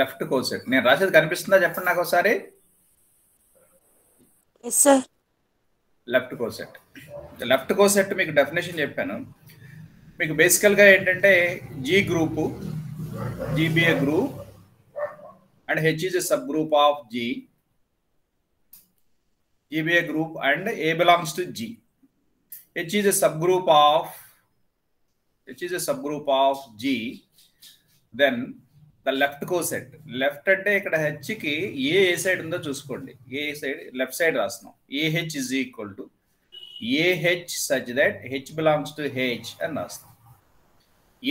Left coset. నేను రాసేది కనిపిస్తుందా చెప్పండి నాకు ఒకసారి. Yes sir. Left coset. Left coset మీకు డెఫినేషన్ చెప్పాను. మీకు బేసికల్గా ఏంటంటే G group, G be a group and H is a subgroup of G, GBA group and A belongs to G. H is a subgroup of G. Then the left coset. Left అంటే ఇక్కడ H కి ఏ side ఉందో చూసుకోండి. A side left side రాస్తున్నాం. AH is equal to AH such that H belongs to H అని రాస్తాం.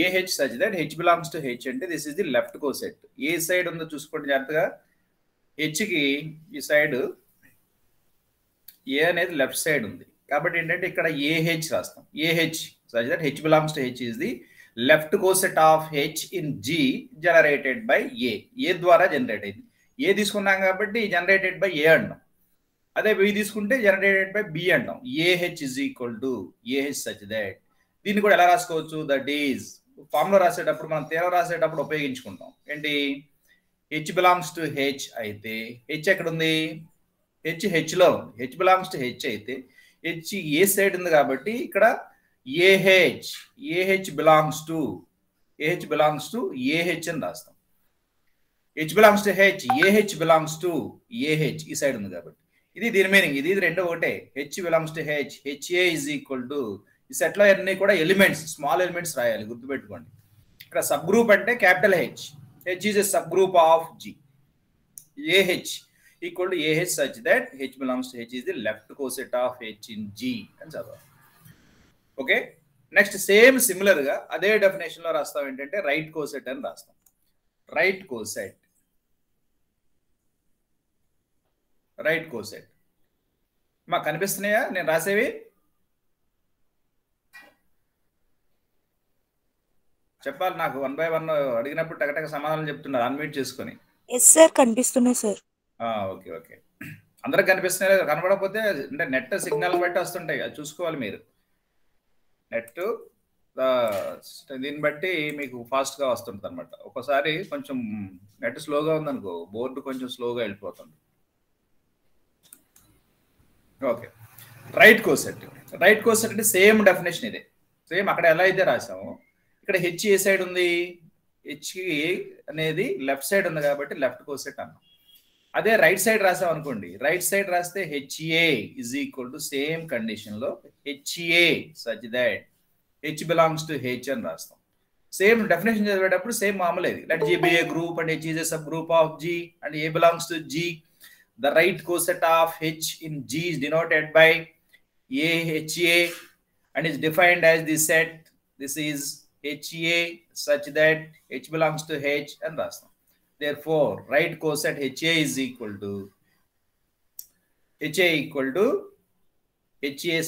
AH such that H belongs to H అంటే this is the left coset. A side ఉందో చూసుకోండి జాగ్రత్తగా. H కి ఈ సైడ్ ఏ అనేది లెఫ్ట్ సైడ్ ఉంది కాబట్టి ఏంటంటే ఇక్కడ ఏహెచ్ రాస్తాం. AH such that H belongs to H is the left coset of H in G generated by A ద్వారా జనరేట్ అయింది. ఏ తీసుకున్నాం కాబట్టి జనరేటెడ్ బై ఏ అంటాం. అదే బి తీసుకుంటే జనరేటెడ్ బై బి అంటాం. AH is equal to AH such that. దీన్ని కూడా ఎలా రాసుకోవచ్చు? దట్ ఈజ్ ఫార్ములా రాసేటప్పుడు మనం తీవ్ర రాసేటప్పుడు ఉపయోగించుకుంటాం. ఏంటి? హెచ్ బిలాంగ్స్ టు హెచ్ అయితే హెచ్ ఎక్కడ ఉంది? హెచ్లో ఉంది. హెచ్ బిలాంగ్స్ టు హెచ్ అయితే హెచ్ ఏ సైడ్ ఉంది కాబట్టి ఇక్కడ ఏహెచ్ బిలాంగ్స్ టు ఏహెచ్ అని రాస్తాం. H belongs to H, AH belongs to AH ఈ సైడ్ ఉంది కాబట్టి ఇది దీని మీనింగ్. ఇది రెండు ఒకటే. H belongs to H, HA is equal to ఈ సెట్లో అన్ని కూడా ఎలిమెంట్స్, స్మాల్ ఎలిమెంట్స్ రాయాలి, గుర్తుపెట్టుకోండి. ఇక్కడ సబ్ గ్రూప్ అంటే capital H. H is a subgroup of G. AH equal to AH such that H belongs to H is the left coset of H in G అని చదవాలి. Okay, next same similar గా అదే definition లో రాస్తాం. ఏంటంటే right coset అని రాస్తాం. Right coset మాకు కనిపిస్తున్నాయా నేను రాసేవి? చెప్పాలి నాకు. 1 by 1 అడిగినప్పుడు టకటక సమాధానం చెప్తున్నారు అన్మ్యూట్ చేసుకొని. ఎస్ సార్, కనిపిస్తున్నాయి సార్. ఓకే ఓకే, అందరికి కనిపిస్తున్నాయి. కనబడకపోతే అంటే నెట్ సిగ్నల్ బట్టి వస్తుంటాయి, అది చూసుకోవాలి మీరు. నెట్ దీన్ని బట్టి మీకు ఫాస్ట్గా వస్తుంటుంది అనమాట. ఒకసారి కొంచెం నెట్ స్లోగా ఉందనుకో, బోర్డు కొంచెం స్లోగా వెళ్ళిపోతుంది. ఓకే, రైట్ కోసెట్ అంటే సేమ్ డెఫినేషన్ ఇదే. సేమ్ అక్కడ ఎలా అయితే రాసామో ఇక్కడ హెచ్ ఏ సైడ్ ఉంది? హెచ్ అనేది లెఫ్ట్ సైడ్ ఉంది కాబట్టి లెఫ్ట్ కోసెట్ అన్నాం. అదే రైట్ సైడ్ రాసాం అనుకోండి, రైట్ సైడ్ రాస్తే HA is equal to same condition లో HA such that H belongs to H అని రాస్తాం. సేమ్ డెఫినేషన్ చదివేటప్పుడు సేమ్ మామూలు. Let G be a group and H is a subgroup of G and A belongs to G. The right coset of H in G is denoted by AHA and is defined as the set. This is HA such that H belongs to H and రాస్తాం. Therefore, right coset HA is equal to HA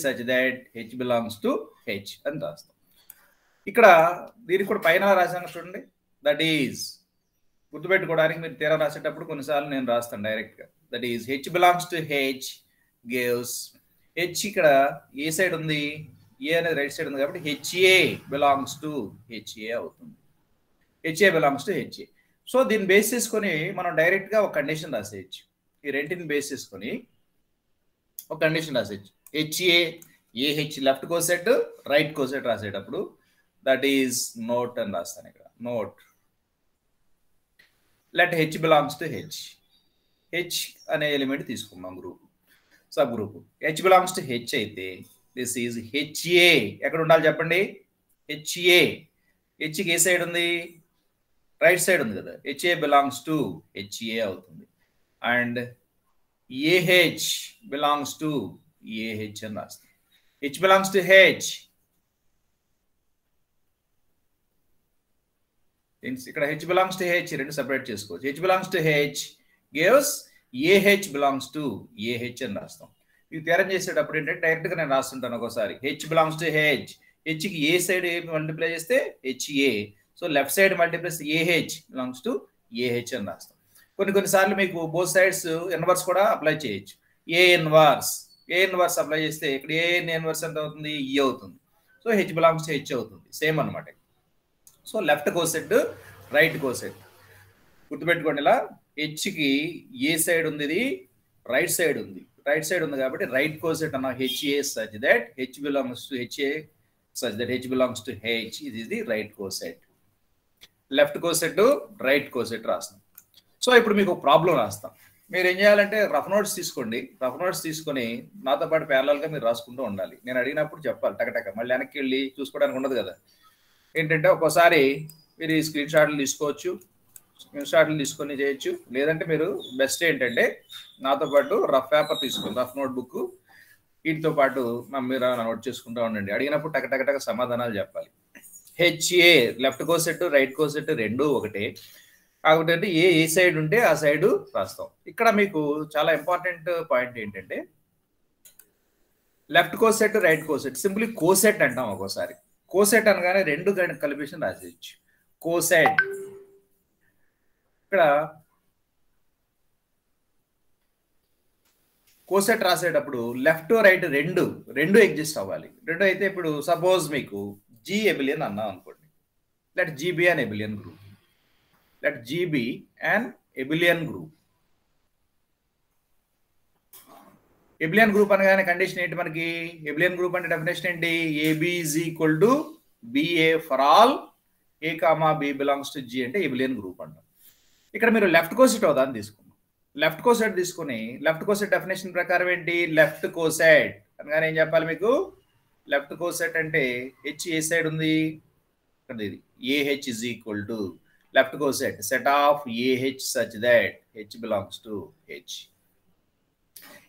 such that H belongs to H అని రాస్తాం. ఇక్కడ దీనికి కూడా పైన రాసాను చూడండి. That is గుర్తుపెట్టుకోవడానికి మీరు తీరా రాసేటప్పుడు కొన్నిసార్లు నేను రాస్తాను డైరెక్ట్గా. That is H belongs to H gives H ఇక్కడ ఏ సైడ్ ఉంది? ఏ అనేది రైట్ సైడ్ ఉంది కాబట్టి HA belongs to HA అవుతుంది. HA belongs to HA. So దీన్ని బేస్ చేసుకొని మనం డైరెక్ట్గా ఒక కండిషన్ రాసేయచ్చు. ఈ రెంటిని బేస్ చేసుకొని ఒక కండిషన్ రాసేయచ్చు. HA AH left coset, right coset రాసేటప్పుడు దట్ ఈజ్ నోట్ అని రాస్తాను ఇక్కడ. Note let H belongs to H. H అనే ఎలిమెంట్ తీసుకున్నాం group, subgroup. H belongs to H అయితే దిస్ ఈజ్ హెచ్ఏ. ఎక్కడ ఉండాలి చెప్పండి? హెచ్ఏ. హెచ్కి ఏ సైడ్ ఉంది? రైట్ సైడ్ ఉంది కదా. హెచ్ఏ బిలాంగ్స్ టు హెచ్ఏ అవుతుంది. And AH belongs to AH అని రాస్తాం. H belongs to H. ఇక్కడ హెచ్ బిలాంగ్స్ టు హెచ్ రెండు సెపరేట్ చేసుకోవచ్చు. H belongs to H gives AH belongs to AH అని రాస్తాం. మీకు తేరం చేసేటప్పుడు ఏంటంటే డైరెక్ట్గా నేను రాస్తుంటాను ఒకసారి. హెచ్ బిలాంగ్స్ టు హెచ్, హెచ్కి ఏ సైడ్ మల్టిప్లై చేస్తే HA. So left side multiplies AH belongs to AH అని రాస్తాం. కొన్నిసార్లు మీకు బోత్ సైడ్స్ ఇన్వర్స్ కూడా అప్లై చేయొచ్చు. ఏ ఇన్వర్స్ అప్లై చేస్తే ఇక్కడ ఏ ఇన్వర్స్ ఎంత అవుతుంది? ఈ అవుతుంది. So H belongs to H అవుతుంది. సేమ్ అనమాట. So left coset, right coset. గుర్తుపెట్టుకోండి, ఇలా హెచ్కి ఏ సైడ్ ఉంది, ఇది రైట్ సైడ్ ఉంది. రైట్ సైడ్ ఉంది కాబట్టి రైట్ కోసెట్ అన్న HA such that H belongs to HA such that H belongs to H. ఇది the right coset. Left coset right coset రాస్తాం. సో ఇప్పుడు మీకు ప్రాబ్లం రాస్తాం. మీరు ఏం చేయాలంటే రఫ్ నోట్స్ తీసుకోండి. రఫ్ నోట్స్ తీసుకొని నాతో పాటు ప్యారలల్గా మీరు రాసుకుంటూ ఉండాలి. నేను అడిగినప్పుడు చెప్పాలి టకటక, మళ్ళీ వెనక్కి వెళ్ళి చూసుకోవడానికి ఉండదు కదా. ఏంటంటే ఒక్కోసారి మీరు ఈ స్క్రీన్ షాట్లు తీసుకోవచ్చు, స్క్రీన్ షాట్లు తీసుకొని చేయొచ్చు. లేదంటే మీరు బెస్ట్ ఏంటంటే నాతో పాటు రఫ్ పేపర్ తీసుకోండి, రఫ్ నోట్ బుక్, వీటితో పాటు మీరు నోట్ చేసుకుంటూ ఉండండి. అడిగినప్పుడు టకటక సమాధానాలు చెప్పాలి. HA left coset right coset రెండు ఒకటే, కాకపోతే అంటే ఏ సైడ్ ఉంటే ఆ సైడ్ రాస్తాం. ఇక్కడ మీకు చాలా ఇంపార్టెంట్ పాయింట్ ఏంటంటే left coset right coset simply coset అంటాం. ఒక్కోసారి కోసెట్ అనగానే రెండు కలిపేసి రాసేయచ్చు, కోసెట్. ఇక్కడ కోసెట్ రాసేటప్పుడు లెఫ్ట్ రైట్ రెండు ఎగ్జిస్ట్ అవ్వాలి. రెండు అయితే ఇప్పుడు సపోజ్ మీకు జీ ఎబిలియన్ అన్నాం అనుకోండి. Let G be an abelian group. Let G be an abelian group. Abelian group అనగానే కండిషన్ ఏంటి మనకి? ఎబిలియన్ గ్రూప్ అంటే డెఫినేషన్ ఏంటి? Ab is equal to ba for all a comma b belongs to G అంటే abelian group అంటాం. ఇక్కడ మీరు left coset అవుదాన్ని తీసుకున్నాం. లెఫ్ట్ కోసెట్ తీసుకుని లెఫ్ట్ కోసెట్ డెఫినేషన్ ప్రకారం ఏంటి? లెఫ్ట్ కోసెట్ అనగానే ఏం చెప్పాలి మీకు? లెఫ్ట్ కోసెట్ అంటే హెచ్ ఏ సైడ్ ఉంది, ఇది AH is equal to left coset set of AH such that H belongs to H.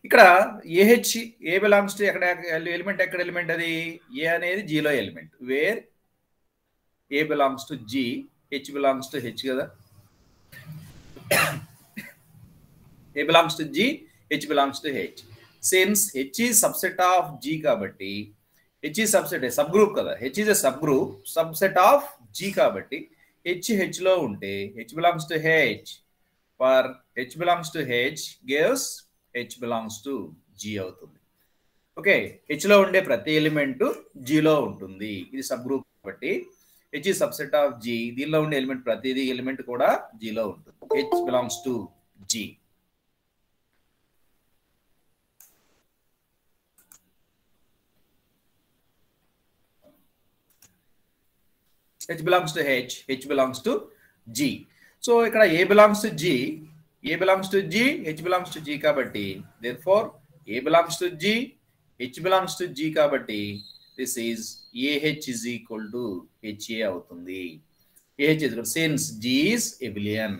ఇక్కడ ఏహెచ్ ఏ బిలాంగ్స్ టు ఎక్కడ ఎలిమెంట్, ఎక్కడ ఎలిమెంట్ అది? ఏ అనేది జీలో element. Where A belongs to G, H belongs to H కదా. A belongs to G, H belongs to H. Since H is subset of G kabatti, H is subset, subgroup kada. H is a subgroup, subset of G kabatti, H lo unte, H belongs to H. For H belongs to H gives H belongs to G avutundi. Okay, H lo unde prati element G lo untundi. Idi subgroup kabatti H is subset of G. Deenlo unde element pratidi element kuda G lo untundi. H belongs to G. H belongs to H, H belongs to G. So ఇక్కడ A belongs to G, A belongs to G, H belongs to G kabatti, therefore A belongs to G, H belongs to G kabatti, this is AH is equal to HA avutundi. AH is equal, since G is abelian,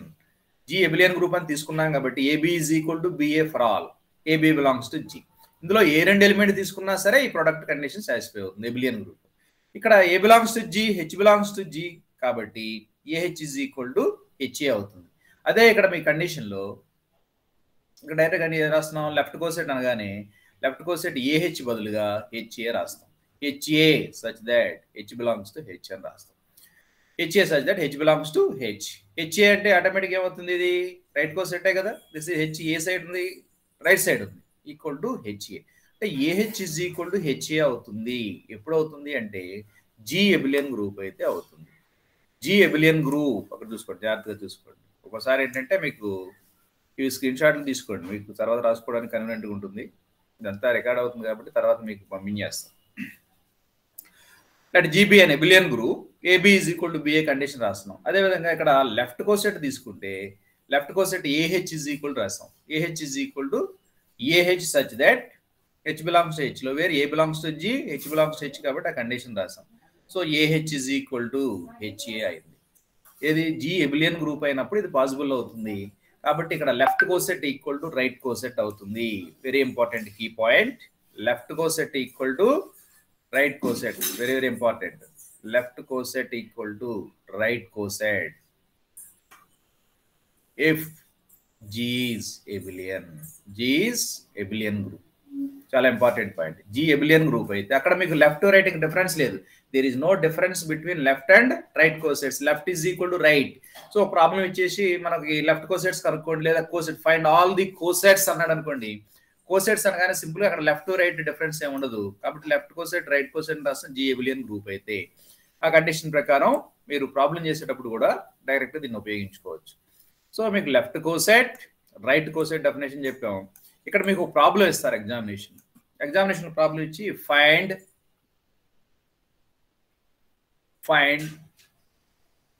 G abelian group అని తీసుకున్నాం కాబట్టి AB is equal to BA for all, AB belongs to G. ఇందులో ఏ రెండు element తీసుకున్నా సరే ఈ product condition satisfy అవుతుంది abelian group. ఇక్కడ A belongs to G, H belongs to G కాబట్టి AH is equal to HA అవుతుంది. అదే ఇక్కడ మీ కండిషన్లో ఇక్కడ డైరెక్ట్గా ఏం రాస్తున్నాం? లెఫ్ట్ కోసెట్ అనగానే లెఫ్ట్ కోసెట్ ఏహెచ్ బదులుగా హెచ్ఏ రాస్తాం. HA such that H belongs to H అని రాస్తాం. HA such that H belongs to H. HA అంటే ఆటోమేటిక్ ఏమవుతుంది? ఇది రైట్ కోసెట్టే కదా. దిస్ హెచ్ ఏ సైడ్ ఉంది, రైట్ సైడ్ ఉంది, ఈక్వల్ టు హెచ్ఏ. అంటే AH is equal to HA అవుతుంది. ఎప్పుడు అవుతుంది అంటే జీ ఎబిలియన్ గ్రూప్ అయితే అవుతుంది. జీ ఎబిలియన్ గ్రూప్ అక్కడ చూసుకోండి, జాగ్రత్తగా చూసుకోండి. ఒకసారి ఏంటంటే మీకు ఇవి స్క్రీన్ షాట్లు తీసుకోండి, మీకు తర్వాత రాసుకోవడానికి కన్వీనియంట్గా ఉంటుంది. ఇదంతా రికార్డ్ అవుతుంది కాబట్టి తర్వాత మీకు పంపించేస్తాం. అంటే జీబీ అనే abelian group, AB is equal to BA condition రాస్తున్నాం. అదేవిధంగా ఇక్కడ లెఫ్ట్ కోసెట్ తీసుకుంటే left coset AH is equal to రాస్తాం. AH is equal to AH such that H belongs to H లో where A belongs to G, H belongs to H కాబట్టి ఆ condition రాసాం. So AH is equal to HA అయింది. ఏది G ఎబిలియన్ group అయినప్పుడు ఇది possible అవుతుంది. కాబట్టి ఇక్కడ left coset equal to right coset అవుతుంది. Very important key point. Left coset equal to right coset, very very important. Left coset equal to right coset if G is abelian. G is abelian group. చాలా important point. G abelian group అయితే అక్కడ మీకు left right difference లేదు. There is no difference between left and right cosets. Left is equal to right. So problem ఇచ్చేసి మనకి left cosets కనుక్కోండి, లేదా coset find all the cosets అన్నాడు అనుకోండి. కోసెట్స్ అనగానే సింపుల్ గా అక్కడ లెఫ్ట్ రైట్ డిఫరెన్స్ ఏమి ఉండదు. కాబట్టి లెఫ్ట్ కోసెట్ రైట్ కోసెట్ రాస్తాం జీ ఎబిలియన్ గ్రూప్ అయితే. ఆ కండిషన్ ప్రకారం మీరు ప్రాబ్లం చేసేటప్పుడు కూడా డైరెక్ట్ దీన్ని ఉపయోగించుకోవచ్చు. సో మీకు left coset right coset definition చెప్పాము. ఇక్కడ మీకు ప్రాబ్లం ఇస్తారు ఎగ్జామినేషన్ ప్రాబ్లం ఇచ్చి find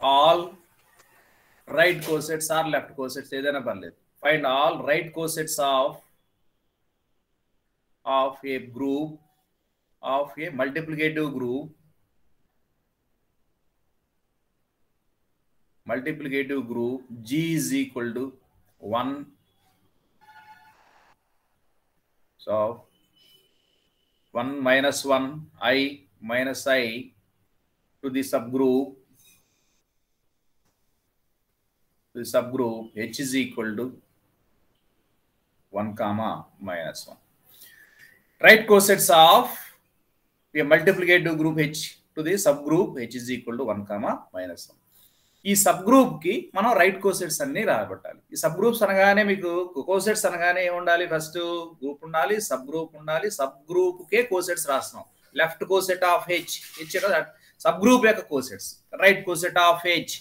all right cosets or left cosets ఏదైనా పర్లేదు. Find all right cosets of a group of a multiplicative group G is equal to 1. So 1 minus 1 I minus I to the subgroup H is equal to 1 comma minus 1. Right cosets of a multiplicative group H to the subgroup H is equal to 1 comma minus 1. ఈ sub group కి మనం right cosets అన్ని రాబట్టాలి. ఈ sub groups అనగానే మీకు cosets అనగానే ఏముండాలి? First group ఉండాలి, సబ్ గ్రూప్ ఉండాలి. సబ్ గ్రూప్ కే కోసెట్స్ రాస్తున్నాం. Left coset of H subgroup యొక్క cosets, right coset of H.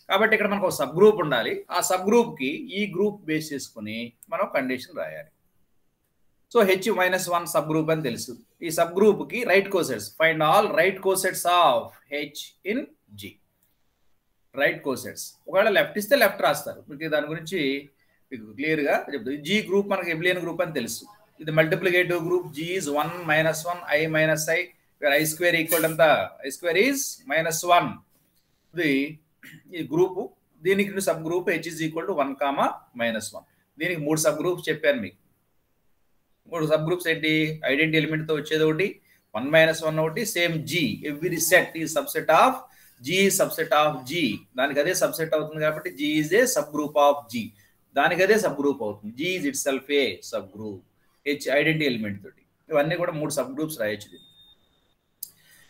కాబట్టి ఇక్కడ మనకు ఒక సబ్ గ్రూప్ ఉండాలి. ఆ సబ్ గ్రూప్ కి ఈ గ్రూప్ బేస్ చేసుకుని మనం కండిషన్ రాయాలి. సో H-1 సబ్ గ్రూప్ అని తెలుసు. ఈ సబ్ గ్రూప్ కి right cosets, find all right cosets of H in G. Right cosets ఒకవేళ లెఫ్ట్ ఇస్తే లెఫ్ట్ రాస్తారు. మీకు దాని గురించి మీకు క్లియర్గా చెప్తుంది. జీ గ్రూప్ మనకి ఎబ్లియన్ గ్రూప్ అని తెలుసు. ఇది multiplicative group. G is 1 minus 1 I minus I where I square equal ఎంత? I square is -1. ఇది ఈ గ్రూపు. దీనికి sub group H is equal to 1 comma -1. దీనికి 3 సబ్ గ్రూప్స్ చెప్పాను మీకు. 3 సబ్ గ్రూప్స్ ఏంటి? ఐడెంటిటీ ఎలిమెంట్ తో వచ్చేది ఒకటి, 1 minus 1 ఒకటి, సేమ్ జీ. ఎవ్రీ సెట్ ఈ subset of G is subset of G. దానికి అదే సబ్సెట్ అవుతుంది కాబట్టి G is a sub group of G. దానికి అదే సబ్ గ్రూప్ అవుతుంది. G is itself a sub group. H identity element తోటి. ఇవన్నీ కూడా 3 సబ్ గ్రూప్స్ రాయొచ్చు.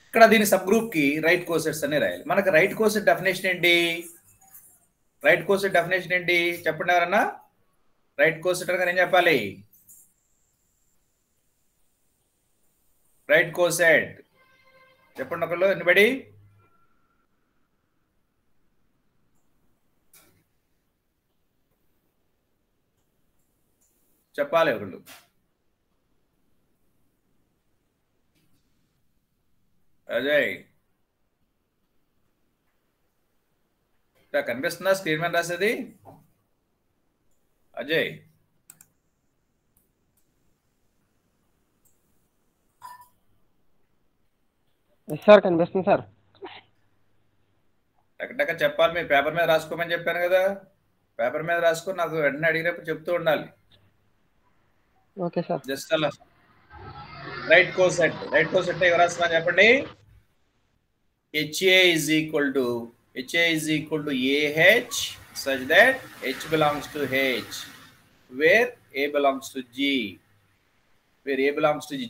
ఇక్కడ దీని సబ్ గ్రూప్ కి రైట్ కోసెట్స్ అనే రాయాలి. మనకు రైట్ కోసెట్ డెఫినేషన్ ఏంటి? చెప్పండి ఎవరన్నా. రైట్ కోసెట్ అనగా ఏం చెప్పాలి? రైట్ కోసెట్ చెప్పండి ఒకళ్ళు. ఎనిబడి చెప్పాలి ఒకళ్ళు. అజయ్ కనిపిస్తుందా స్క్రీన్ మీద రాసేది? అజయ్ సార్ కనిపిస్తుంది సార్. టక చెప్పాలి. మీరు పేపర్ మీద రాసుకోమని చెప్పాను కదా. పేపర్ మీద రాసుకొని నాకు వెంటనే అడిగినప్పుడు చెప్తూ ఉండాలి. Okay sir. జస్ట్ అలా రైట్ కోసెట్ ఎవరు రాస్తున్నా చెప్పండి. HA is equal to AH such that H belongs to H where A belongs to G.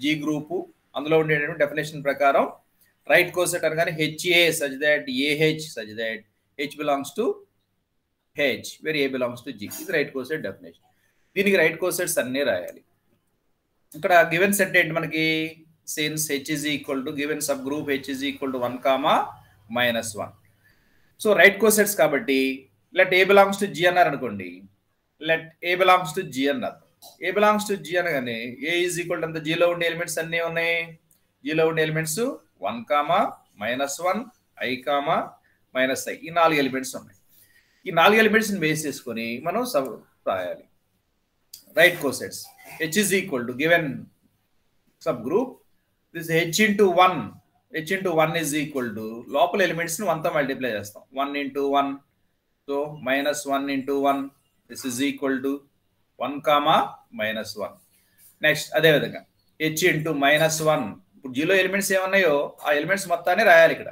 G group. అందులో ఉండేటువంటి డెఫినేషన్ ప్రకారం రైట్ కోసెట్ అనగానే HA such that AH such that H belongs to H where A belongs to G. ఇది right coset definition. దీనికి right cosets అన్నీ రాయాలి. ఇక్కడ given set ఏంటి మనకి? Since H is equal to given subgroup H is equal to 1 comma -1. So right cosets కాబట్టి let A belongs to G అన్నారు అనుకోండి. Let A belongs to G అన్నారు. A belongs to G అనగానే A is equal to అంత జీలో ఉండే elements అన్నీ ఉన్నాయి. జీలో ఉండే elements 1 comma -1 I comma -I ఈ 4 ఎలిమెంట్స్ ఉన్నాయి. ఈ 4 ఎలిమెంట్స్ని బేస్ చేసుకొని మనం రాయాలి right cosets. H is equal to given subgroup this H into 1 is equal to లోపల ఎలిమెంట్స్ ని 1 తో మల్టిప్లై చేస్తాం. 1 into 1 so -1 into 1 this is equal to 1 comma -1. Next అదే విధంగా H into -1. ఇప్పుడు జీలో ఎలిమెంట్స్ ఏమన్నాయో ఆ ఎలిమెంట్స్ మొత్తాన్ని రాయాలి. ఇక్కడ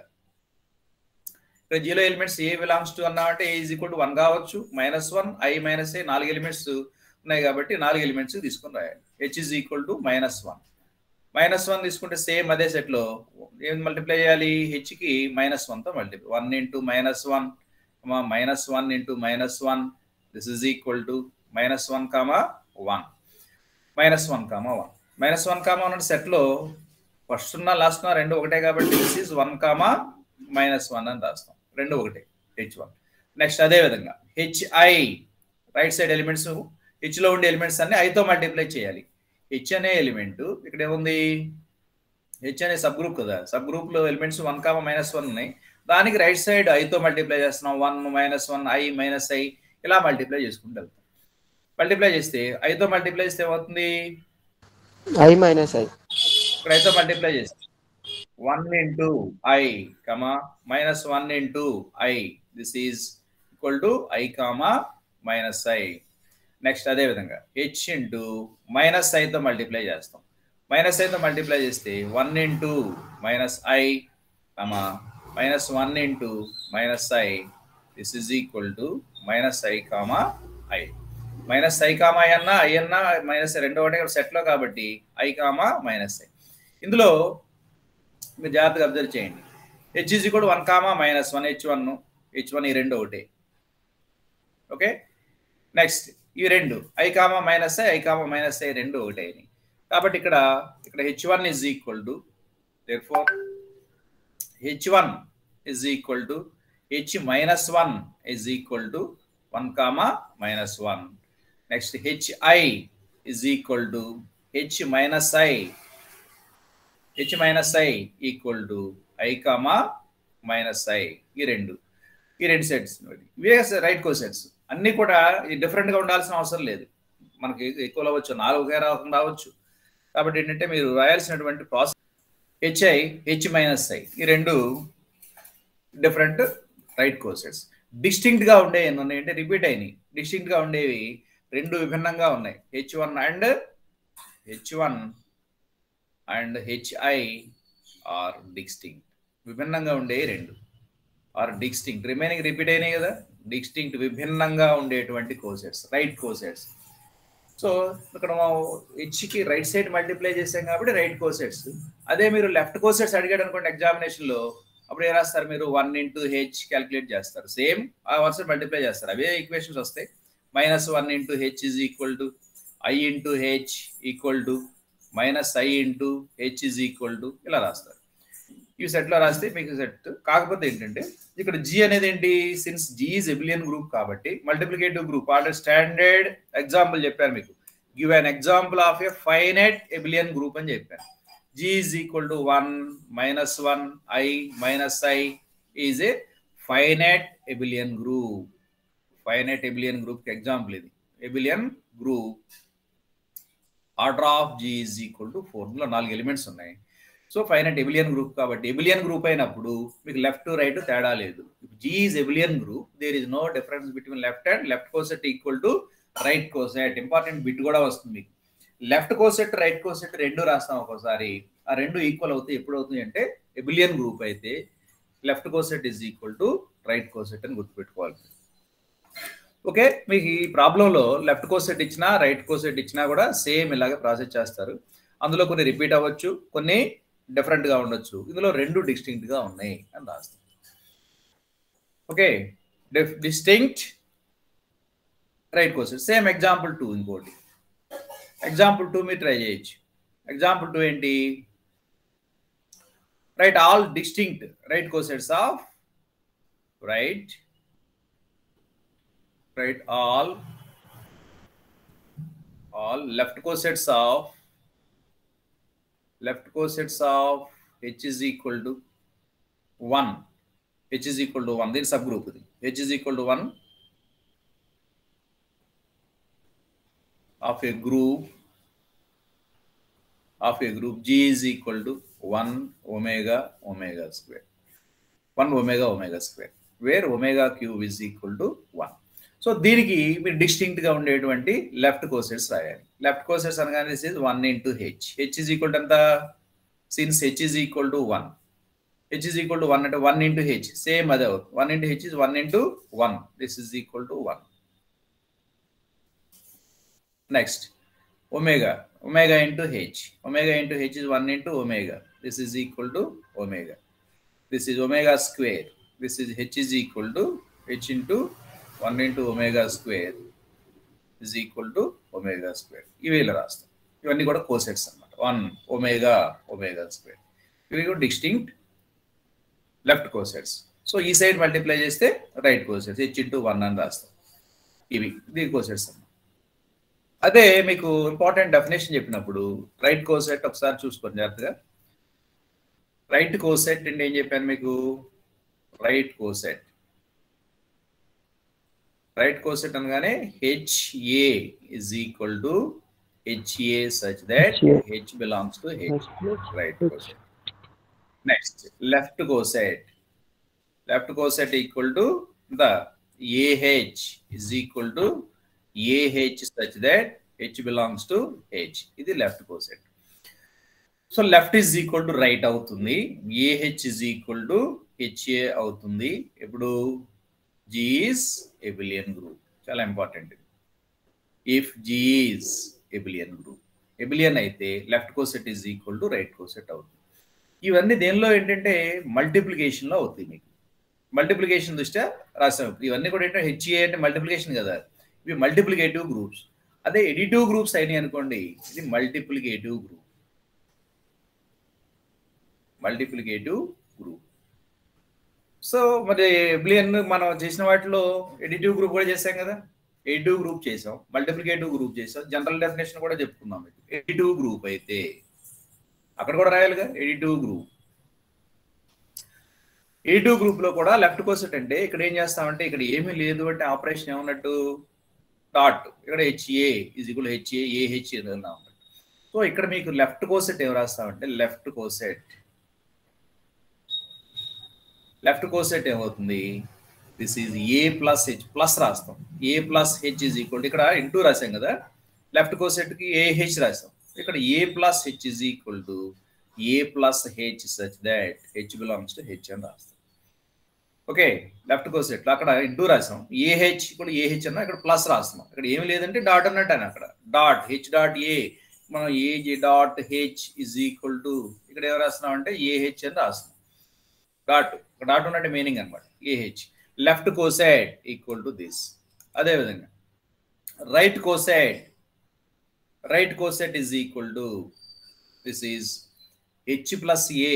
జీలో ఎలిమెంట్స్ ఏ బిలాంగ్స్ టు అన్నామంటే A is equal to 1 కావచ్చు, -1 I minus A 4 ఎలిమెంట్స్ ఉన్నాయి కాబట్టి 4 ఎలిమెంట్స్ తీసుకొని రాయాలి. H is equal to -1 తీసుకుంటే సేమ్ అదే సెట్ లో ఏం మల్టిప్లై చేయాలి? H కి -1 తో multiply. 1 into -1 into -1 this is equal to -1 comma 1 -1 comma 1 అంటే సెట్ లో ఫస్ట్ ఉన్న లాస్ట్ ఉన్న రెండు ఒకటే కాబట్టి this is 1 comma -1 అని రాస్తాం. రెండు ఒకటే H1. నెక్స్ట్ అదే విధంగా HI రైట్ సైడ్ ఎలిమెంట్స్ హెచ్లో ఉండే ఎలిమెంట్స్ అన్ని ఐతో మల్టిప్లై చేయాలి. హెచ్ అనే ఎలిమెంట్ ఇక్కడ ఏముంది, హెచ్ అనే సబ్ గ్రూప్ కదా, సబ్ గ్రూప్లో ఎలిమెంట్స్ 1, -1 ఉన్నాయి. దానికి రైట్ సైడ్ ఐతో మల్టిప్లై చేస్తున్నాం. 1, -1, i, -i ఇలా మల్టిప్లై చేసుకుంటూ వెళ్తాం. మల్టిప్లై చేస్తే ఐతో మల్టిప్లై చేస్తే ఏమవుతుంది, I minus I. ఇక్కడ ఐతో మల్టిప్లై చేస్తే 1 into I, -1 into I. This is equal to I, -i. Next అదే విధంగా హెచ్ ఇంటూ -iతో మల్టిప్లై చేస్తాం. -iతో మల్టిప్లై చేస్తే 1 into -i, -1 into -i. This is equal to -i, i. -i, అన్న i అన్న minus రెండో ఒకటి సెట్లో కాబట్టి i, -i. ఇందులో మీరు జాగ్రత్తగా అబ్జర్వ్ చేయండి. హెచ్ ఈజ్ ఈక్వల్ 1, -1, h1 ఈ రెండు ఒకటే. ఓకే, నెక్స్ట్ ఈ రెండు i, -i రెండు ఒకటే. కాబట్టి ఇక్కడ h1 is equal to, therefore h1 is equal to h-1 is equal to 1, -1. Next hi is equal to h-i equal to i, -i. ఈ రెండు సెట్స్ ఇవే రైట్ కోసెట్స్. అన్నీ కూడా డిఫరెంట్గా ఉండాల్సిన అవసరం లేదు. మనకి ఎక్కువ అవ్వచ్చు, 4 ఒకే రకం రావచ్చు. కాబట్టి ఏంటంటే మీరు రాయాల్సినటువంటి ప్రాసెస్ hi, h-i ఈ రెండు డిఫరెంట్ రైట్ కోసెట్స్. డిస్టింక్ట్గా ఉండే ఎన్ని ఉన్నాయంటే రిపీట్ అయినాయి. డిస్టింక్ట్గా ఉండేవి రెండు విభిన్నంగా ఉన్నాయి. h1 and hi are distinct. విభిన్నంగా ఉండే రెండు ఆర్ డిస్టింక్ట్. రిమైనింగ్ రిపీట్ అయినాయి కదా, డిస్టింక్ట్ విభిన్నంగా ఉండేటువంటి కోసెట్స్, రైట్ కోసెట్స్. సో ఇక్కడ హెచ్కి రైట్ సైడ్ మల్టిప్లై చేసాం కాబట్టి రైట్ కోసెట్స్. అదే మీరు లెఫ్ట్ కోసెట్స్ అడిగాడు అనుకోండి ఎగ్జామినేషన్లో, అప్పుడు ఏం రాస్తారు మీరు, 1 into h క్యాలిక్యులేట్ చేస్తారు. సేమ్ ఆ వర్సెట్ మల్టిప్లై చేస్తారు. అవే ఈక్వేషన్స్ వస్తాయి. -1 into h is equal to i into h equal to -i into h is equal to ఇలా రాస్తారు. ఈ సెట్లో రాస్తే మీకు సెట్. కాకపోతే ఏంటంటే ఇక్కడ జీ అనేది ఏంటి, since G is abelian group కాబట్టి multiplicative group. Already standard example చెప్పాను మీకు, give an example of a finite abelian group అని చెప్పాను. G is equal to 1, -1, I, -i is a finite abelian group. Finite abelian group example ఇది. Abelian group order of G is equal to 4. ఇందులో 4 elements ఉన్నాయి. So finite abelian group కాబట్టి ఎబిలియన్ group అయినప్పుడు మీకు left to right తేడా లేదు. G is abelian group, there is no difference between left and left coset equal to right coset. Important bit కూడా వస్తుంది మీకు. లెఫ్ట్ కోసెట్ రైట్ కోసెట్ రెండు రాస్తాం ఒక్కోసారి. ఆ రెండు ఈక్వల్ అవుతాయి. ఎప్పుడు అవుతుంది అంటే ఎబిలియన్ గ్రూప్ అయితే left coset is equal to right coset అని గుర్తుపెట్టుకోవాలి. ఓకే, మీకు ఈ ప్రాబ్లంలో లెఫ్ట్ కోసెట్ ఇచ్చినా రైట్ కోసెట్ ఇచ్చినా కూడా సేమ్ ఇలాగే ప్రాసెస్ చేస్తారు. అందులో కొన్ని రిపీట్ అవ్వచ్చు, కొన్ని డిఫరెంట్గా ఉండొచ్చు. ఇందులో రెండు డిస్టింక్ట్గా ఉన్నాయి అని రాస్తాం. Okay, distinct right coset. Same example 2 ఇంకోటి. ఎగ్జాంపుల్ 2 మీరు ట్రై చేయొచ్చు. ఎగ్జాంపుల్ 2 ఏంటి, right all distinct right cosets of right all left cosets of h is equal to 1. h is equal to 1. దీని సబ్ గ్రూప్ ఇది. h is equal to 1 of a group G is equal to 1 omega square. 1 omega square where omega cube is equal to 1. So దీనికి మీరు డిస్టింక్ట్గా ఉండేటువంటి left cosets రాయాలి. Left cosets అనగానే this is 1 into h. h is equal to ఎంత, since h is equal to 1. h is equal to 1 అంటే 1 into h. Same అదే అవుతుంది. 1 into h is 1 into 1. This is equal to 1. Next omega into h. Omega into h is 1 into omega. This is equal to omega. This is omega square. This is h is equal to h into 1 into omega square is equal to omega square. ఇవి ఇలా రాస్తాం. ఇవన్నీ కూడా cosets అన్నమాట. 1 omega square. ఇవి కూడా distinct left cosets. So ఈ side multiply చేస్తే రైట్ కోసెట్స్ h into 1 అని రాస్తాం. ఇవి దీని కోసెట్స్ అన్నమాట. అదే మీకు ఇంపార్టెంట్ డెఫినేషన్ చెప్పినప్పుడు రైట్ కోసెట్ ఒకసారి చూసుకోండి జాగ్రత్తగా. రైట్ కోసెట్ అంటే ఏం చెప్పాను మీకు? రైట్ కోసెట్ అనగానే HA is equal to HA such that H belongs to H. Right coset. Next, left coset equal to the AH is equal to AH such that H belongs to H. ఇది left coset. So left is equal to right అవుతుంది, AH is equal to HA అవుతుంది. ఇప్పుడు G is abelian group. చాలా important. If G is abelian group, abelian అయితే left coset is equal to right coset అవుతుంది. ఇవన్నీ దేనిలో ఏంటంటే మల్టిప్లికేషన్లో అవుతాయి. మీకు మల్టిప్లికేషన్ దృష్ట్యా రాసాం. ఇవన్నీ కూడా ఏంటంటే HA అంటే మల్టిప్లికేషన్ కదా, ఇవి మల్టిప్లికేటివ్ గ్రూప్స్. అదే ఎడిటివ్ గ్రూప్స్ అయినాయి అనుకోండి, ఇది మల్టిప్లికేటివ్ గ్రూప్. సో మరి ఎబిలియన్ మనం చేసిన వాటిలో ఎడిటివ్ గ్రూప్ కూడా చేసాం కదా, ఎడిటివ్ గ్రూప్ చేసాం, మల్టిప్లికేటివ్ గ్రూప్ చేసాం, జనరల్ డెఫినేషన్ కూడా చెప్పుకున్నాం. ఎడిటివ్ గ్రూప్ అయితే అక్కడ కూడా రాయాలిగా ఎడిటివ్ గ్రూప్. ఎడిటివ్ గ్రూప్ లో కూడా లెఫ్ట్ కోసెట్ అంటే ఇక్కడ ఏం చేస్తామంటే ఇక్కడ ఏమీ లేదు అంటే ఆపరేషన్ ఏమన్నట్టు డాట్, ఇక్కడ HA is equal HA AH ఏదన్నా ఉన్నట్టు. సో ఇక్కడ మీకు లెఫ్ట్ కోసెట్ ఏం రాస్తామంటే లెఫ్ట్ కోసెట్ ఏమవుతుంది, this is A plus H plus రాస్తాం. A plus H is equal, ఇక్కడ ఇంటూ రాసాం కదా, లెఫ్ట్ కోసెట్ కి AH రాసాం. ఇక్కడ A plus H is equal to A plus H such that H belongs to H అని రాస్తాం. ఓకే, లెఫ్ట్ కోసెట్ అక్కడ ఇంటూ రాసాం, AH కూడా AH అన్నా ఇక్కడ ప్లస్ రాస్తున్నాం. ఇక్కడ ఏమి లేదంటే డాట్ అన్నట్టు అని అక్కడ డాట్ H డాట్ A, మనం AJ dot H is equal to ఇక్కడ ఏం రాస్తున్నాం అంటే AH అని రాస్తున్నాం. డాట్ ఉన్నట్టు మీనింగ్ అనమాట AH. Left coset equal to this. అదేవిధంగా right coset is equal to this is H plus A,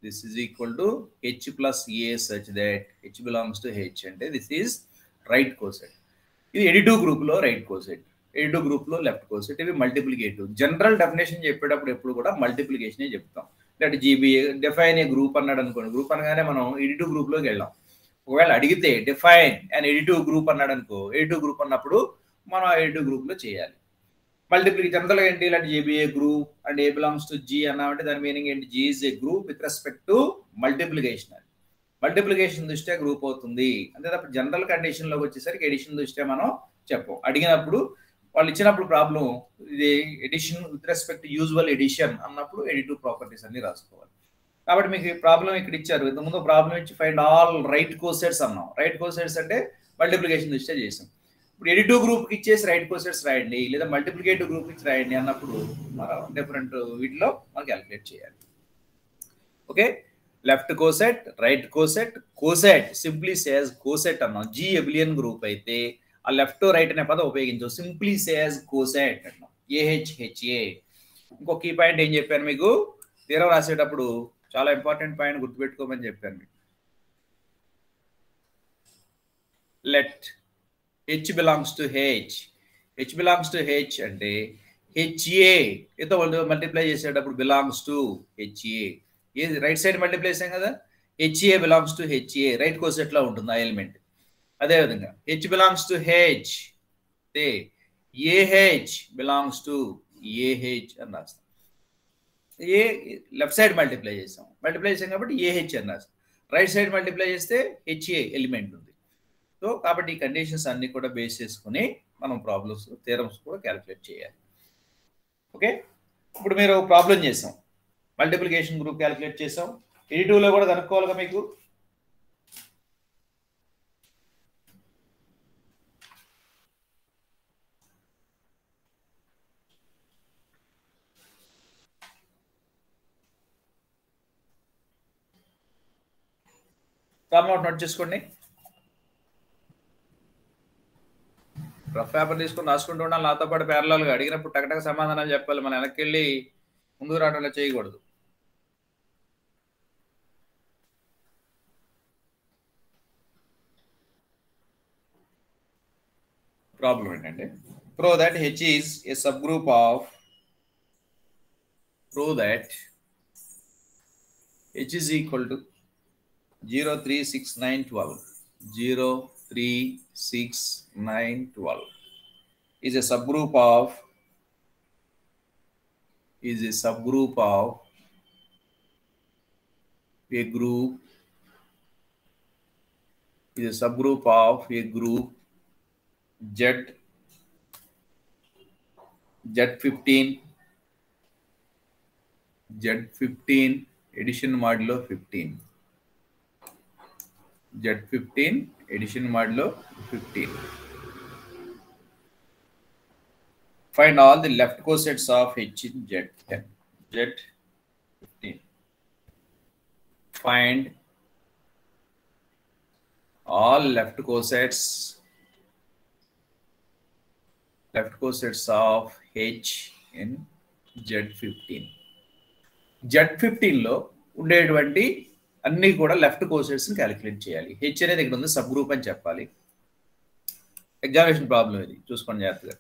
this is equal to H plus A such that H belongs to H అంటే this is right coset. ఇది additive group లో right coset, additive group లో left coset. ఇవి multiplicative. General definition చెప్పేటప్పుడు ఎప్పుడు కూడా మల్టిప్లికేషనే చెప్తాం. అంటే GBA డిఫైన్ ఏ గ్రూప్ అన్నాడు అనుకోండి, గ్రూప్ అనగానే మనం ఎడిటివ్ గ్రూప్ లోకి వెళ్ళాం. ఒకవేళ అడిగితే డిఫైన్ అండ్ ఎడిటివ్ గ్రూప్ అన్నాడు అనుకో, ఎడిటివ్ గ్రూప్ అన్నప్పుడు మనం ఆ ఎడిటివ్ గ్రూప్ లో చేయాలి. మల్టిప్లికేషన్ జనరల్గా ఏంటి, ఇలాంటి GBA group and A belongs to G అన్నామంటే దాని మీనింగ్ ఏంటి, G is a group with respect to multiplication. Multiplication దృష్ట్యా గ్రూప్ అవుతుంది. అంతే తప్ప జనరల్ కండిషన్ లోకి వచ్చేసరికి ఎడిషన్ దృష్ట్యా మనం చెప్పం. అడిగినప్పుడు వాళ్ళు ఇచ్చినప్పుడు ప్రాబ్లం ఇది addition with respect usual addition అన్నప్పుడు ఎడిటివ్ ప్రాపర్టీస్ అన్ని రాసుకోవాలి. కాబట్టి మీకు ప్రాబ్లం ఇక్కడ ఇచ్చారు, ఇంతకుముందు ప్రాబ్లం ఇచ్చి ఫైండ్ ఆల్ రైట్ కోసెట్స్ అన్నాం. రైట్ కోసెట్స్ అంటే మల్టిప్లికేషన్ దృష్ట్యా చేసాం. ఇప్పుడు ఎడిటివ్ గ్రూప్ కి ఇచ్చేసి రైట్ కోసెట్స్ రాయండి, లేదా మల్టిప్లికేటివ్ గ్రూప్ ఇచ్చి రాయండి అన్నప్పుడు మనం డిఫరెంట్ వీటిలో మనం క్యాలిక్యులేట్ చేయాలి. Okay, left coset, right coset, simply says coset అన్నాం. G ఎబిలియన్ గ్రూప్ అయితే ఆ లెఫ్ట్ రైట్ అనే పదం ఉపయోగించాం, సింప్లీ సేస్ కోసెట్ అన్నాం. AH HA. ఇంకో కీ పాయింట్ ఏం చెప్పాను మీకు, తీరం రాసేటప్పుడు చాలా ఇంపార్టెంట్ పాయింట్ గుర్తుపెట్టుకోమని చెప్పాను మీకు. Let H belongs to H అంటే HA ఏదో మల్టిప్లై చేసేటప్పుడు బిలాంగ్స్ టు HA. ఏది రైట్ సైడ్ మల్టిప్లై చేసాం కదా, HA belongs to HA right coset లో ఉంటుంది ఆ ఎలిమెంట్. అదేవిధంగా H belongs to H, AH belongs to AH అని రాస్తాం. ఏ లెఫ్ట్ సైడ్ మల్టిప్లై చేసాం కాబట్టి AH అని రాస్తాం. రైట్ సైడ్ మల్టిప్లై చేస్తే HA ఎలిమెంట్ ఉంది. సో కాబట్టి ఈ కండిషన్స్ అన్ని కూడా బేస్ చేసుకుని మనం ప్రాబ్లమ్స్ థియరమ్స్ కూడా క్యాలిక్యులేట్ చేయాలి. ఓకే, ఇప్పుడు మీరు ప్రాబ్లం చేసాం, మల్టిప్లికేషన్ గ్రూప్ క్యాలిక్యులేట్ చేసాం. ఎడిటివ్లో కూడా కనుక్కోవాలిగా మీకు. ప్రాబ్లం నోట్ చేసుకోండి, రఫ్ పేపర్ తీసుకొని రాసుకుంటూ ఉండాలి. నాతో పాటు ప్యారలల్గా అడిగినప్పుడు టకటక సమాధానాలు చెప్పాలి. మనం వెనక్కి వెళ్ళి ముందుకు రావడంలో చేయకూడదు. ప్రాబ్లం ఏంటంటే prove that H is a subgroup of H is equal to 0, 3, 6, 9, 12. 0, 3, 6, 9, 12 is a subgroup of a group Z15 addition modulo 15. Z15 addition modulo 15. Find all the left cosets of H in Z10. Z15. Find all left cosets of H in Z15. Z15 లో ఉండేటువంటి అన్ని కూడా left cosets ని calculate చేయాలి. H అనేది ఇక్కడ ఉంది, sub group అని చెప్పాలి. ఎగ్జామినేషన్ ప్రాబ్లం ఇది, చూసుకోండి జాగ్రత్తగా.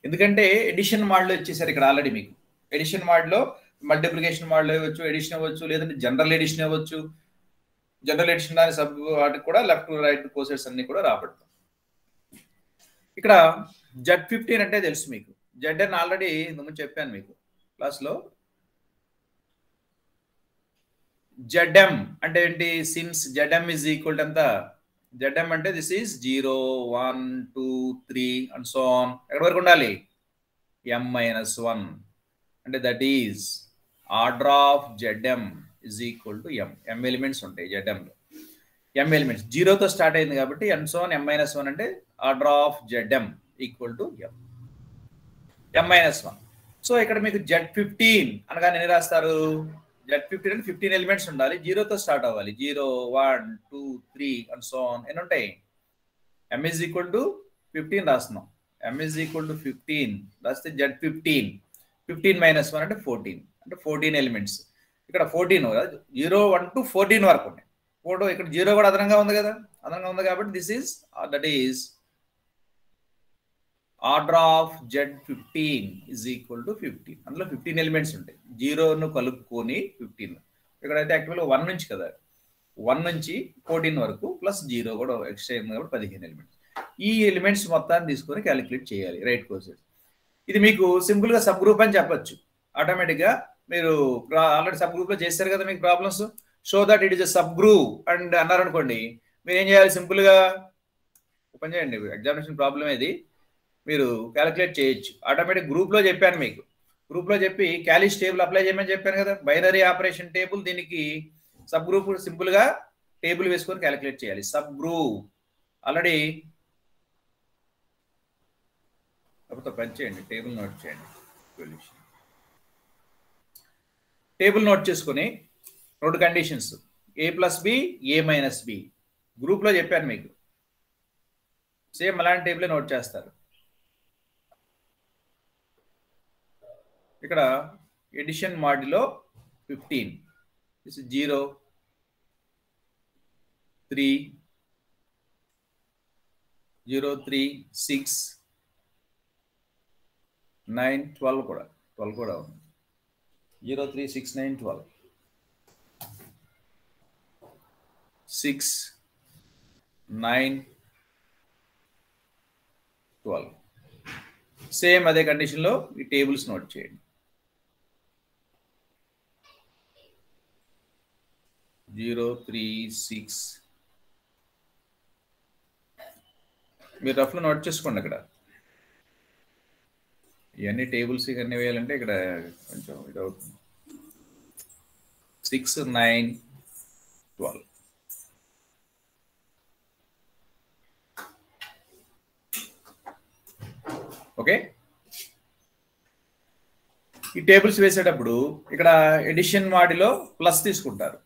ఎందుకంటే ఎడిషన్ మోడ్లో వచ్చేసరి ఇక్కడ ఆల్రెడీ మీకు ఎడిషన్ మోడ్లో మల్టిప్లికేషన్ మోడ్లో ఇవ్వచ్చు, ఎడిషన్ ఇవ్వచ్చు, లేదంటే జనరల్ ఎడిషన్ ఇవ్వచ్చు. జనరల్ ఎడిషన్ దాని సబ్ వాటికి కూడా లెఫ్ట్ రైట్ కోసెట్స్ అన్ని కూడా రాబడతాం. ఇక్కడ Z15 అంటే తెలుసు మీకు. జెడ్ అని ఆల్రెడీ ముందు చెప్పాను మీకు క్లాస్లో. ZM అంటే ఏంటి? Since ZM is equal to ఎంత? ZM అంటే this is 0, 1, 2, 3 and so on. ఎక్కడి వరకు ఉండాలి? M-1 అంటే that is order of ZM is equal to M. M elements ఉంటాయి ZMలో. M ఎలిమెంట్స్ 0తో స్టార్ట్ అయింది కాబట్టి అండ్ సో ఆన్ M-1 అంటే order of ZM equal to M. M-1. So ఇక్కడ మీకు Z15 అనగా ఎన్ని రాస్తారు? Z15 అంటే 15 ఎలిమెంట్స్ ఉండాలి, 0తో స్టార్ట్ అవ్వాలి. 0, 1, 2, 3 అండ్ సో ఆన్ ఎన్ని ఉంటాయి? M ఈజ్ ఈక్వల్ టు 15 రాస్తున్నాం. M ఈజ్ ఈక్వల్ టు 15 రాస్తే Z15 15-1 అంటే 14 అంటే 14 ఎలిమెంట్స్. ఇక్కడ 14 కదా, 0, 1 to 14 వరకు ఉన్నాయి. ఇక్కడ 0 కూడా అదనంగా ఉంది కదా, అదనంగా ఉంది కాబట్టి this is that is order of Z15 is equal to 15. అందులో 15 ఎలిమెంట్స్ ఉంటాయి, 0ను కలుపుకొని 15. ఇక్కడైతే యాక్చువల్గా 1 నుంచి కదా, 1 నుంచి 14 వరకు ప్లస్ 0 కూడా ఎక్స్ట్రా అయింది కాబట్టి 15 ఎలిమెంట్స్. ఈ ఎలిమెంట్స్ మొత్తాన్ని తీసుకొని క్యాలిక్యులేట్ చేయాలి రైట్ కోసెస్. ఇది మీకు సింపుల్గా సబ్ గ్రూప్ అని చెప్పొచ్చు. ఆటోమేటిక్గా మీరు ఆల్రెడీ సబ్ గ్రూప్లో చేశారు కదా మీకు problems. Show that it is a sub group and అన్నారనుకోండి, మీరు ఏం చేయాలి? సింపుల్గా ఓపెన్ చేయండి, ఎగ్జామినేషన్ ప్రాబ్లం ఇది, మీరు క్యాలిక్యులేట్ చేయొచ్చు. ఆటోమేటిక్ గ్రూప్లో చెప్పాను మీకు, గ్రూప్లో చెప్పి క్యాలిస్ టేబుల్ అప్లై చేయమని చెప్పాను కదా, బైనరీ ఆపరేషన్ టేబుల్. దీనికి సబ్ గ్రూప్ సింపుల్గా టేబుల్ వేసుకొని క్యాలిక్యులేట్ చేయాలి. సబ్ గ్రూప్ ఆల్రెడీ పని చేయండి, టేబుల్ నోట్ చేయండి. టేబుల్ నోట్ చేసుకొని 2 కండిషన్స్ A+B, A-B గ్రూప్లో చెప్పాను మీకు. సేమ్ అలాంటి టేబుల్ నోట్ చేస్తారు. ఇక్కడ ఎడిషన్ మాడ్యులో 15 దిస్ 0, 3, 0, 3, 6, 9, 12 కూడా 12 కూడా ఉంది. 0, 3, 6, 9, 12, 6, 9, 12. సేమ్ అదే కండిషన్లో ఈ టేబుల్స్ నోట్ చేయండి. 0, 3, 6 మీరు రఫ్లో నోట్ చేసుకోండి. అక్కడ ఇవన్నీ టేబుల్స్ ఇవన్నీ వేయాలంటే ఇక్కడ కొంచెం ఇది అవుతుంది. 6, 9, 12. ఓకే, ఈ టేబుల్స్ వేసేటప్పుడు ఇక్కడ ఎడిషన్ వాటిలో ప్లస్ తీసుకుంటారు.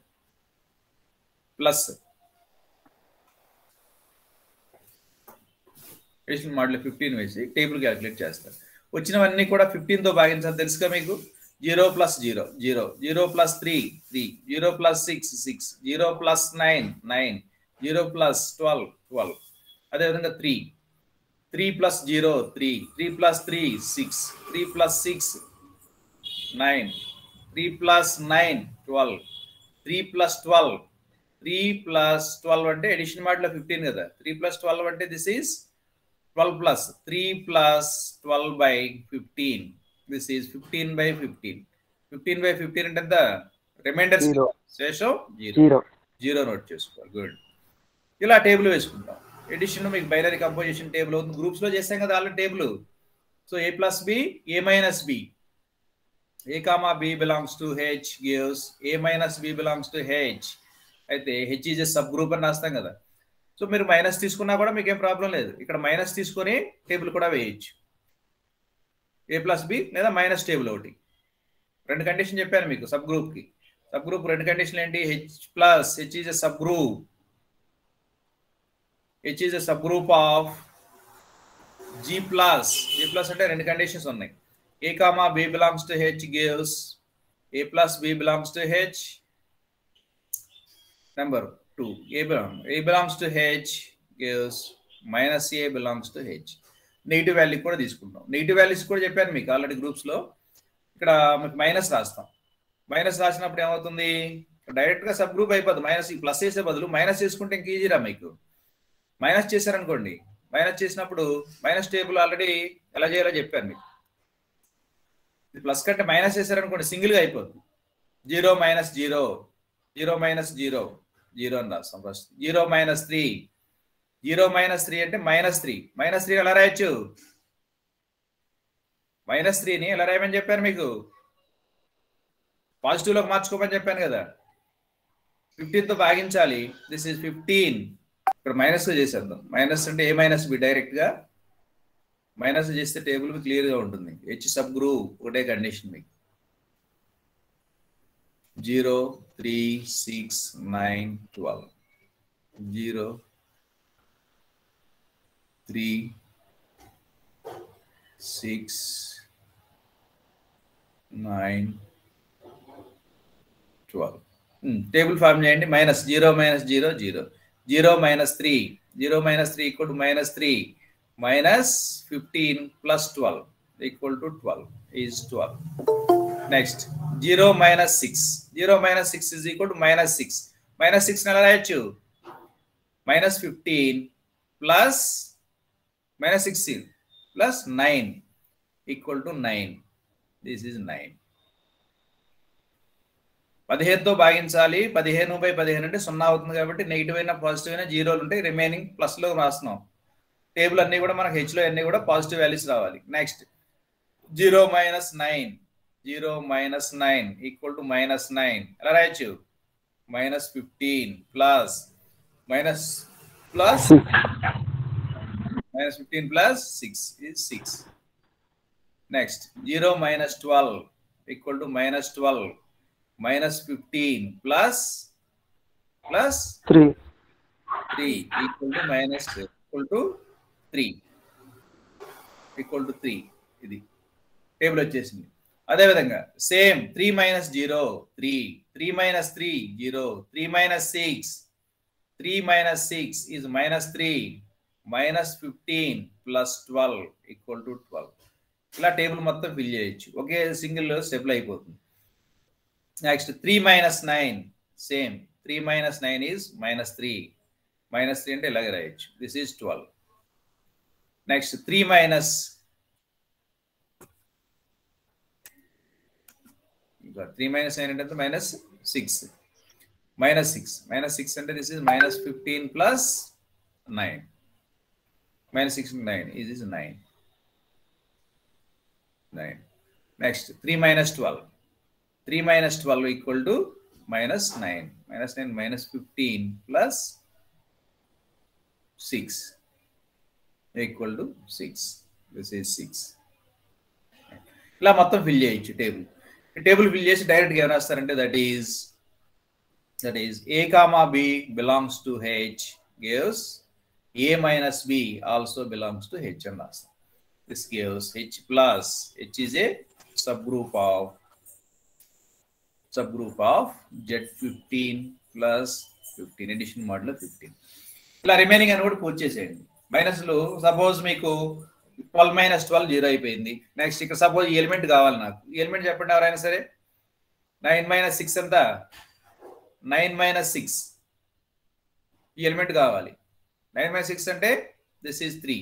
ప్లస్ ఎడిషన్ మోడ్లో 15 వేసి టేబుల్ క్యాలిక్యులేట్ చేస్తారు. వచ్చినవన్నీ కూడా 15తో భాగించాలి తెలుసుగా మీకు. 0 + 0, 0, 0 + 3, 3, 0 + 6, 6, 0 + 9, 9, 0 + 12, 12. అదేవిధంగా 3, 3 plus 0 3, 3 plus 3 6, 3 plus 6 9, 3 plus 9 12, 3 plus 12, 3 plus 12 అంటే ఎడిషన్ మాటలో 15 కదా, 3 plus 12 అంటే this is 12 plus 3 plus 12 by 15, this is 15 by 15. 15 by 15 అంటే ఎంత? రిమైండర్ శేషం 0 0 నోట్ చేసుకోవాలి. గుడ్. ఇలా టేబుల్ వేసుకుంటాం. ఎడిషన్ మీకు బైనరీ కంపోజిషన్ టేబుల్ అవుతుంది. గ్రూప్స్ లో చేస్తాం కదా already table. So a plus b, a minus b, a comma b belongs to h gives a minus b belongs to h. అయితే h is a sub group అని రాస్తాం కదా. So మీరు minus తీసుకున్నా కూడా మీకు ఏం ప్రాబ్లం లేదు. ఇక్కడ మైనస్ తీసుకొని టేబుల్ కూడా వేయచ్చు. a plus b లేదా మైనస్ టేబుల్ ఒకటి. రెండు కండిషన్ చెప్పాను మీకు సబ్ గ్రూప్ కి. సబ్ గ్రూప్ రెండు కండిషన్లు ఏంటి? h is a sub group. h is a subgroup of g plus అంటే రెండు కండిషన్స్ ఉన్నాయి. a comma b belongs to h gives a plus b belongs to h. Number 2, a belongs to h gives minus a belongs to h. Negative value కూడా తీసుకుంటాం. Negative values కూడా చెప్పాను మీకు already groups లో. ఇక్కడ మీకు minus రాస్తాం. Minus రాసినప్పుడు ఏమవుతుంది? డైరెక్ట్ గా సబ్ గ్రూప్ అయిపోతుంది. మైనస్ ఈ ప్లస్ చేసే బదులు మైనస్ చేసుకుంటే ఇంక ఈజీరా మీకు. మైనస్ చేశారనుకోండి, మైనస్ చేసినప్పుడు మైనస్ టేబుల్ ఆల్రెడీ ఎలా చేయాలో చెప్పాను మీకు. ప్లస్ కంటే మైనస్ చేశారనుకోండి సింగిల్ గా అయిపోతుంది. 0 minus 0, 0 minus 0, 0 అని రాస్తాం ఫస్ట్. 0 minus 3, 0 minus 3 అంటే -3. -3 ఎలా రాయొచ్చు? -3ని ఎలా రాయమని చెప్పాను మీకు? పాజిటివ్ లోకి మార్చుకోమని చెప్పాను కదా. 15 తో భాగించాలి. This is 15. ఇక్కడ మైనస్ చేసేద్దాం. మైనస్ అంటే a minus b డైరెక్ట్ గా మైనస్ చేస్తే టేబుల్ క్లియర్ గా ఉంటుంది. h సబ్ గ్రూప్ ఒకటే కండిషన్ మీకు. 0 3 6 9 12, 0 3 6 9 12. టేబుల్ ఫార్మ్ చేయండి. -0 minus 0 0, 0 minus 3, 0 minus 3 equal to -3, minus 15 plus 12 equal to 12 is 12. Next 0 minus 6, 0 minus 6 is equal to -6. -6 ఎలా రాయొచ్చు? -15 plus -16 plus 9 equal to 9. This is 9. 15 తో భాగించాలి. 15/15 అంటే 0 అవుతుంది కాబట్టి నెగిటివ్ అయినా పాజిటివ్ అయినా జీరోలు ఉంటాయి. రిమైనింగ్ ప్లస్ లో రాస్తున్నాం. టేబుల్ అన్ని కూడా మనకు హెచ్ లో అన్ని కూడా పాజిటివ్ వాల్యూస్ రావాలి. Next 0 minus 9, 0 minus 9 equal to -9 ఎలా రాయొచ్చు? -15 plus -15 plus 6 is 6. Next 0 minus 12 equal to -12, -15 plus 3 equal to equal to 3. ఇది టేబుల్ వచ్చేసింది. అదే విధంగా same 3 minus 0 3, 3 minus 3 0, 3 minus 6, 3 minus 6 is -3, -15 plus 12 equal to 12. ఇలా టేబుల్ మొత్తం ఫిల్ చేయొచ్చు. ఒకే సింగిల్ స్టెప్ లో అయిపోతుంది. Next 3 minus 9 same. 3 minus 9 is -3. -3 అంటే ఇలాగే రాయొచ్చు. This is 12. నెక్స్ట్ 3 minus 9 అంటే -6. -6 అంటే this is -15 plus 9. -6 9 is 9. Next 3 minus 12. 3 minus 12 equal to -9. -9 -15 plus 6 equal to 6. This is 6. ఇలా మొత్తం ఫిల్ చేయొచ్చు టేబుల్. టేబుల్ ఫిల్ చేసి డైరెక్ట్ గా ఏం రాస్తారంటే that is a comma b belongs to h gives a minus b also belongs to h అని రాస్తాం. This gives h plus h is a subgroup of Z15 plus 15 addition modulo 15. ఇలా remaining అని కూడా పూర్తి చేసేయండి. మైనస్లు సపోజ్ మీకు 12 minus 12 0 అయిపోయింది. నెక్స్ట్ ఇక్కడ సపోజ్ ఈ ఎలిమెంట్ కావాలి నాకు. ఈ ఎలిమెంట్ చెప్పండి ఎవరైనా సరే. 9 మైనస్ 6 ఎంత? 9 మైనస్ 6 ఈ ఎలిమెంట్ కావాలి. 9 మైనస్ 6 అంటే this is 3.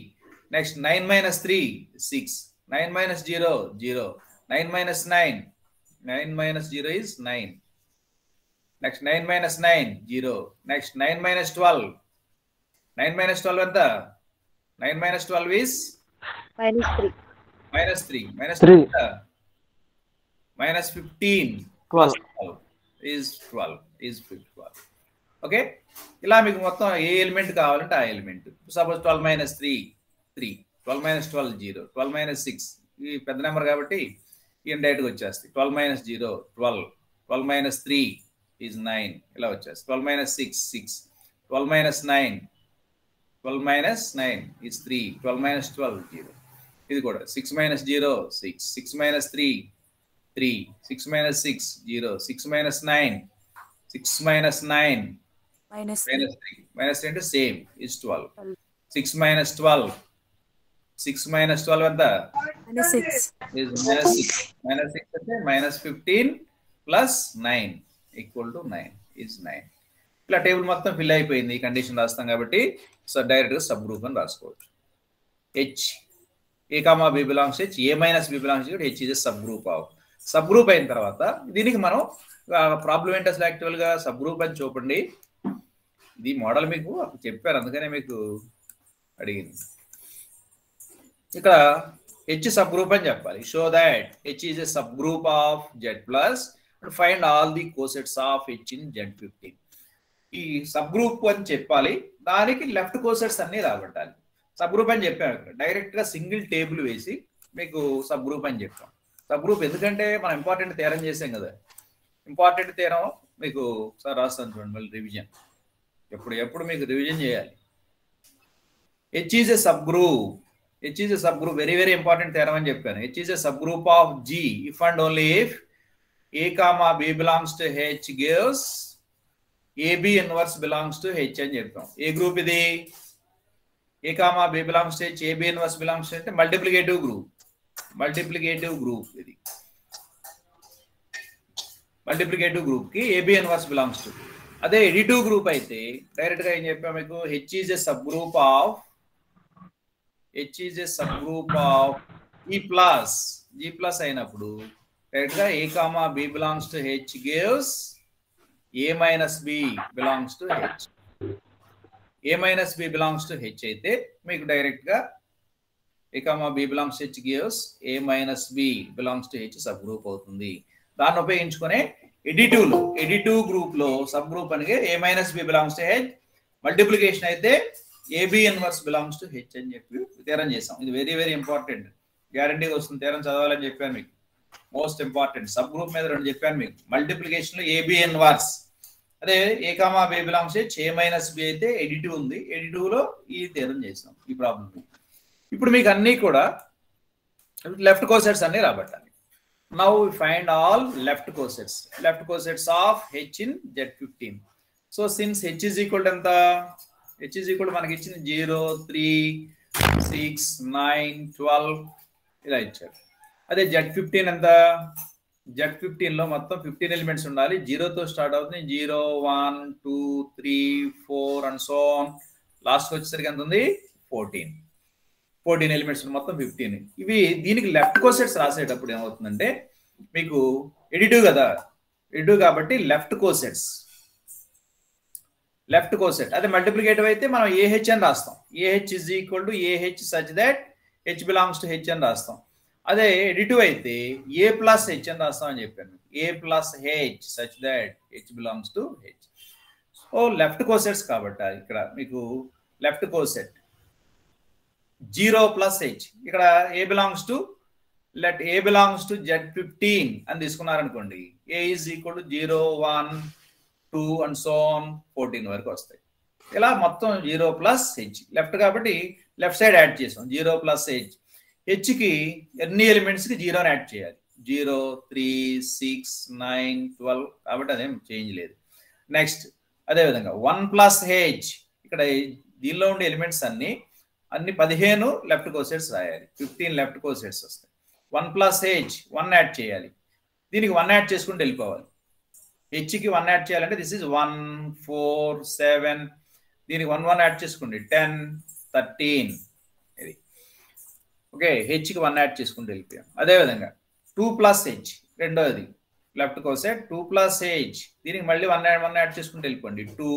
Next 9 minus 3 6. 9 minus 0 0. 9 minus 9 9 minus 0 is 9. Next 9 minus 9 0. Next 9 minus 12 9 minus 12 ఎంత? 9 minus 12 is -3. Minus 3 3 minus 15 12 is 12. Okay, ఇలా మీకు మొత్తం ఏ ఎలిమెంట్ కావాలంటే ఆ element. Suppose 12 minus 3 3. 12 minus 12 0. 12 minus 6 ఈ పెద్ద నెంబర్ కాబట్టి ఈ డైరెక్ట్గా వచ్చేస్తాయి. 12 మైనస్ 0 12. 12 మైనస్ 3 is 9 ఇలా వచ్చేస్తుంది. 12 minus 6 6. 12 minus 9 12 minus 9 is 3. 12 minus 12 0. ఇది కూడా 6 minus 0 6. 6 minus 3 3. 6 minus 6 0. 6 minus 9 6 minus 9 -3. Minus 3 అంటే సేమ్ is 12. 6 మైనస్ 12 6 మైనస్ 12 ఎంత? -6. is minus 6. Minus 6 అంటే minus 15 plus 9 equal to 9 is 9. ఇలా టేబుల్ మొత్తం ఫిల్ అయిపోయింది. ఈ కండిషన్ రాస్తాం కాబట్టి సో డైరెక్ట్గా సబ్ గ్రూప్ అని రాసుకోవచ్చు. H a comma b belongs H a minus b belongs H is subgroup of. Subgroup అయిన తర్వాత దీనికి మనం ప్రాబ్లం ఏంటి అసలు యాక్చువల్గా సబ్ గ్రూప్ అని చూపండి. ఇది మోడల్ మీకు చెప్పారు అందుకనే మీకు అడిగింది. ఇక్కడ హెచ్ సబ్ గ్రూప్ అని చెప్పాలి. Show that H is a subgroup of Z plus and find all the cosets of H in Z15. ఈ సబ్ గ్రూప్ అని చెప్పాలి, దానికి లెఫ్ట్ కోసెట్స్ అన్ని రాబట్టాలి. సబ్ గ్రూప్ అని చెప్పాము. ఇక్కడ డైరెక్ట్ గా సింగిల్ టేబుల్ వేసి మీకు సబ్ గ్రూప్ అని చెప్పాం. సబ్ గ్రూప్ ఎందుకంటే మనం ఇంపార్టెంట్ థీరం చేసాం కదా. ఇంపార్టెంట్ థీరం మీకు సార్ రాస్తాను చూడండి మళ్ళీ రివిజన్. ఎప్పుడు మీకు రివిజన్ చేయాలి. H is a subgroup. H is a subgroup, very important theorem అని చెప్పాను. H is a subgroup of G if and only if A comma B belongs to H gives AB inverse belongs to H అని చెప్పాం. ఏ group ఇది? A comma B belongs to H, AB inverse belongs to అంటే multiplicative group. ఇది multiplicative group కి AB inverse belongs to. అదే additive group అయితే direct గా ఏం చెప్పాం మీకు? H is a subgroup of E plus G plus అయినప్పుడు డైరెక్ట్ గా A comma B belongs to H gives A minus B belongs to H. A minus B belongs to H అయితే మీకు direct గా A comma B belongs to H gives A minus B belongs to H sub group అవుతుంది. దాన్ని ఉపయోగించుకునే additive group లో sub group అనేది A minus B belongs to H, multiplication అయితే AB inverse belongs to H అని చెప్పి theorem చేసాం. ఇది వెరీ ఇంపార్టెంట్. గ్యారంటీగా వస్తుంది. థీరం చదవాలని చెప్పాను మీకు. Most important. సబ్ గ్రూప్ మీద 2 చెప్పాను మీకు. మల్టిప్లికేషన్ లో AB ఇన్వర్స్, అదే A comma B belongs to H, A minus B అయితే ఎడిటివ్ ఉంది. ఎడిటివ్ లో ఈ థీరం చేసాం ఈ ప్రాబ్లం. ఇప్పుడు మీకు అన్ని కూడా లెఫ్ట్ కోసెట్స్ అన్ని రాబట్టాలి. Now we find all left cosets of H in Z15. So since H is equal to ఎంత? H is equal to మనకి ఇచ్చిన 0 3 6 9 12 ఇలా ఇచ్చారు. అదే Z15 ఎంత? Z15 లో మొత్తం 15 ఎలిమెంట్స్ ఉండాలి. 0 తో స్టార్ట్ అవుతుంది. 0 1 2 3 4 అండ్ సో ఆన్. లాస్ట్ వచ్చేసరికి ఎంత ఉంది? 14 ఎలిమెంట్స్ మొత్తం 15. ఇవి దీనికి లెఫ్ట్ కోసెట్స్ రాసేటప్పుడు ఏమవుతుందంటే మీకు ఎడిటివ్ కదా, ఎడిటివ్ కాబట్టి లెఫ్ట్ కోసెట్. అదే మల్టిప్లికేటివ్ అయితే మనం AH అని రాస్తాం. AH is equal to AH such that H belongs to H అని రాస్తాం. అదే ఎడిటివ్ అయితే A plus H అని రాస్తాం అని చెప్పాను. A plus H such that H belongs to H. So left cosets కాబట్టి ఇక్కడ మీకు లెఫ్ట్ కోసెట్ 0 plus H. ఇక్కడ A belongs to Z15 అని తీసుకున్నారనుకోండి. A is equal to 0 1 2 and so on 14 వరకు వస్తాయి. ఇలా మొత్తం 0 plus H లెఫ్ట్ కాబట్టి లెఫ్ట్ సైడ్ యాడ్ చేసాం. 0 plus H. H కి ఎన్ని ఎలిమెంట్స్ కి 0 యాడ్ చేయాలి? 0 3 6 9 12 కాబట్టి అదేం చేంజ్ లేదు. నెక్స్ట్ అదే విధంగా 1 plus H. ఇక్కడ దీనిలో ఉండే ఎలిమెంట్స్ అన్ని అన్ని 15 లెఫ్ట్ కోసెట్స్ రాయాలి. 15 లెఫ్ట్ కోసెట్స్ వస్తాయి. 1 ప్లస్ హెచ్ 1 యాడ్ చేయాలి. దీనికి 1 యాడ్ చేసుకుంటూ వెళ్ళిపోవాలి. హెచ్కి 1 యాడ్ చేయాలంటే దిస్ ఈజ్ 1 4 7. దీనికి 1 1 యాడ్ చేసుకోండి 10 13. ఇది ఓకే. హెచ్కి 1 యాడ్ చేసుకుంటూ వెళ్ళిపోయాం. అదేవిధంగా 2 ప్లస్ హెచ్ రెండోది లెఫ్ట్ కోసెట్ 2 ప్లస్ హెచ్. దీనికి మళ్ళీ 1 యాడ్ చేసుకుంటూ వెళ్ళిపోండి 2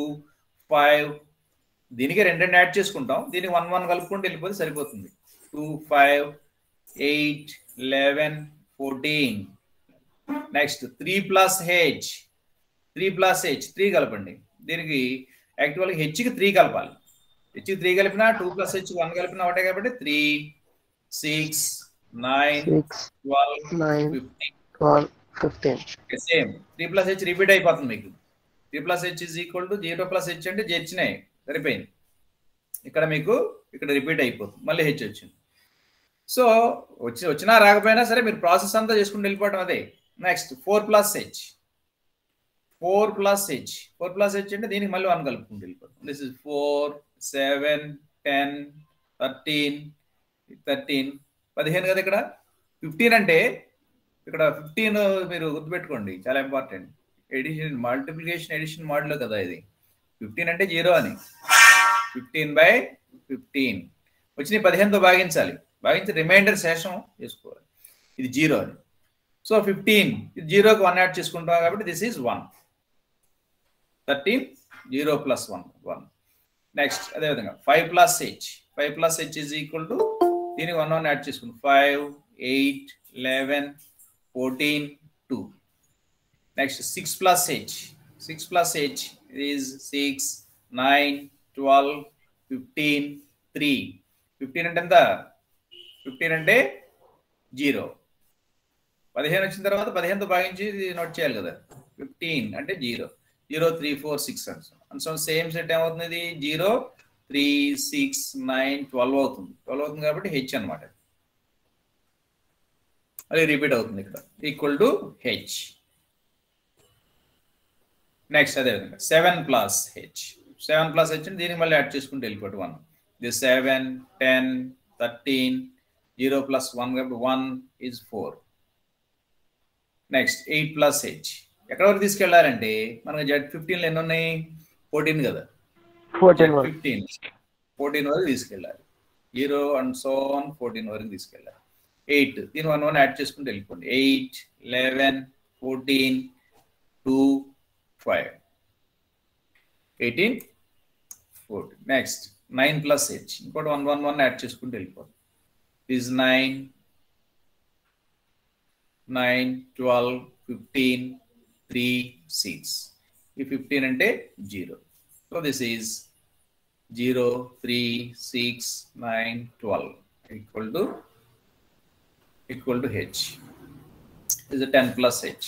5. దీనికి 2 యాడ్ చేసుకుంటాం. దీనికి 1 1 కలుపుకుంటూ వెళ్ళిపోతే సరిపోతుంది. 2 5 8 11 14. Next 3 plus H 3 plus H 3 కలపండి. దీనికి యాక్చువల్గా హెచ్కి 3 కలపాలి. హెచ్కి 3 కలిపినా 2 ప్లస్ హెచ్ 1 కలిపినా ఒకటే కాబట్టి 3 6 9 12 15. సేమ్ 3 ప్లస్ హెచ్ రిపీట్ అయిపోతుంది మీకు. 3 plus H is equal to 0 plus H అంటే హెచ్నే సరిపోయింది. ఇక్కడ మీకు ఇక్కడ రిపీట్ అయిపోతుంది. మళ్ళీ హెచ్ వచ్చింది. సో వచ్చినా రాకపోయినా సరే మీరు ప్రాసెస్ అంతా చేసుకుంటూ వెళ్ళిపోవడం అదే. Next 4 plus H 4 plus H 4 plus H అంటే దీనికి మళ్ళీ 1 కలుపుకుంటూ వెళ్ళిపోతుంది. దిస్ ఇస్ 4 7 10 13 13 15 కదా. ఇక్కడ 15 అంటే ఇక్కడ 15 మీరు గుర్తుపెట్టుకోండి, చాలా ఇంపార్టెంట్. ఎడిషన్ మల్టిప్లికేషన్ ఎడిషన్ మోడ్లో కదా ఇది. 15 అంటే 0 అని. 15/15 వచ్చిన 15తో భాగించాలి. భాగించి రిమైండర్ శేషం చేసుకోవాలి. ఇది 0 అని. సో 15 ఇది 0కి 1 యాడ్ చేసుకుంటాం కాబట్టి దిస్ ఈజ్ 1. 13 0 ప్లస్ 1 1. నెక్స్ట్ అదేవిధంగా 5 plus H 5 plus H is equal to దీనికి 1 1 యాడ్ చేసుకుంటాం 5 8 11 14 2. Next 6 plus H 6 plus H is 6 9 12 15 3. 15 అంటే ఎంత? 15 అంటే 0. 15 వచ్చిన తర్వాత 15తో భాగించి నోట్ చేయాలి కదా. 15 అంటే 0 0 3 4 6 అండ్ సో సేమ్ సెట్ ఏమవుతుంది? ఇది 0 3 6 9 12 అవుతుంది. 12 అవుతుంది కాబట్టి హెచ్ అనమాట. అది రిపీట్ అవుతుంది ఇక్కడ ఈక్వల్ టు హెచ్. నెక్స్ట్ అదేవిధంగా 7 ప్లస్ హెచ్ 7 ప్లస్ హెచ్ దీనికి మళ్ళీ యాడ్ చేసుకుంటూ వెళ్ళిపోటు 1. ఇది 7 10 13 0 ప్లస్ 1 కాబట్టి 1 ఈజ్ 4. నెక్స్ట్ 8 ప్లస్ హెచ్ ఎక్కడ వరకు తీసుకెళ్లారంటే మనకు Z15లో ఎన్ని ఉన్నాయి? 14 కదా. 14 వరకు తీసుకెళ్ళాలి. 0 అండ్ సో ఆన్ 14 వరకు తీసుకెళ్ళాలి. 8 దీని 1 1 యాడ్ చేసుకుంటూ వెళ్ళిపోండి. 8 11 14 2 5 18 14. నెక్స్ట్ 9 ప్లస్ హెచ్ ఇంకోటి 1 1 1 యాడ్ చేసుకుంటూ వెళ్ళిపోండి. దిస్ 9 9 12 15 3 6. ఈ 15 అంటే 0. So this is 0 3 6 9 12 equal to h. Is a 10 plus h.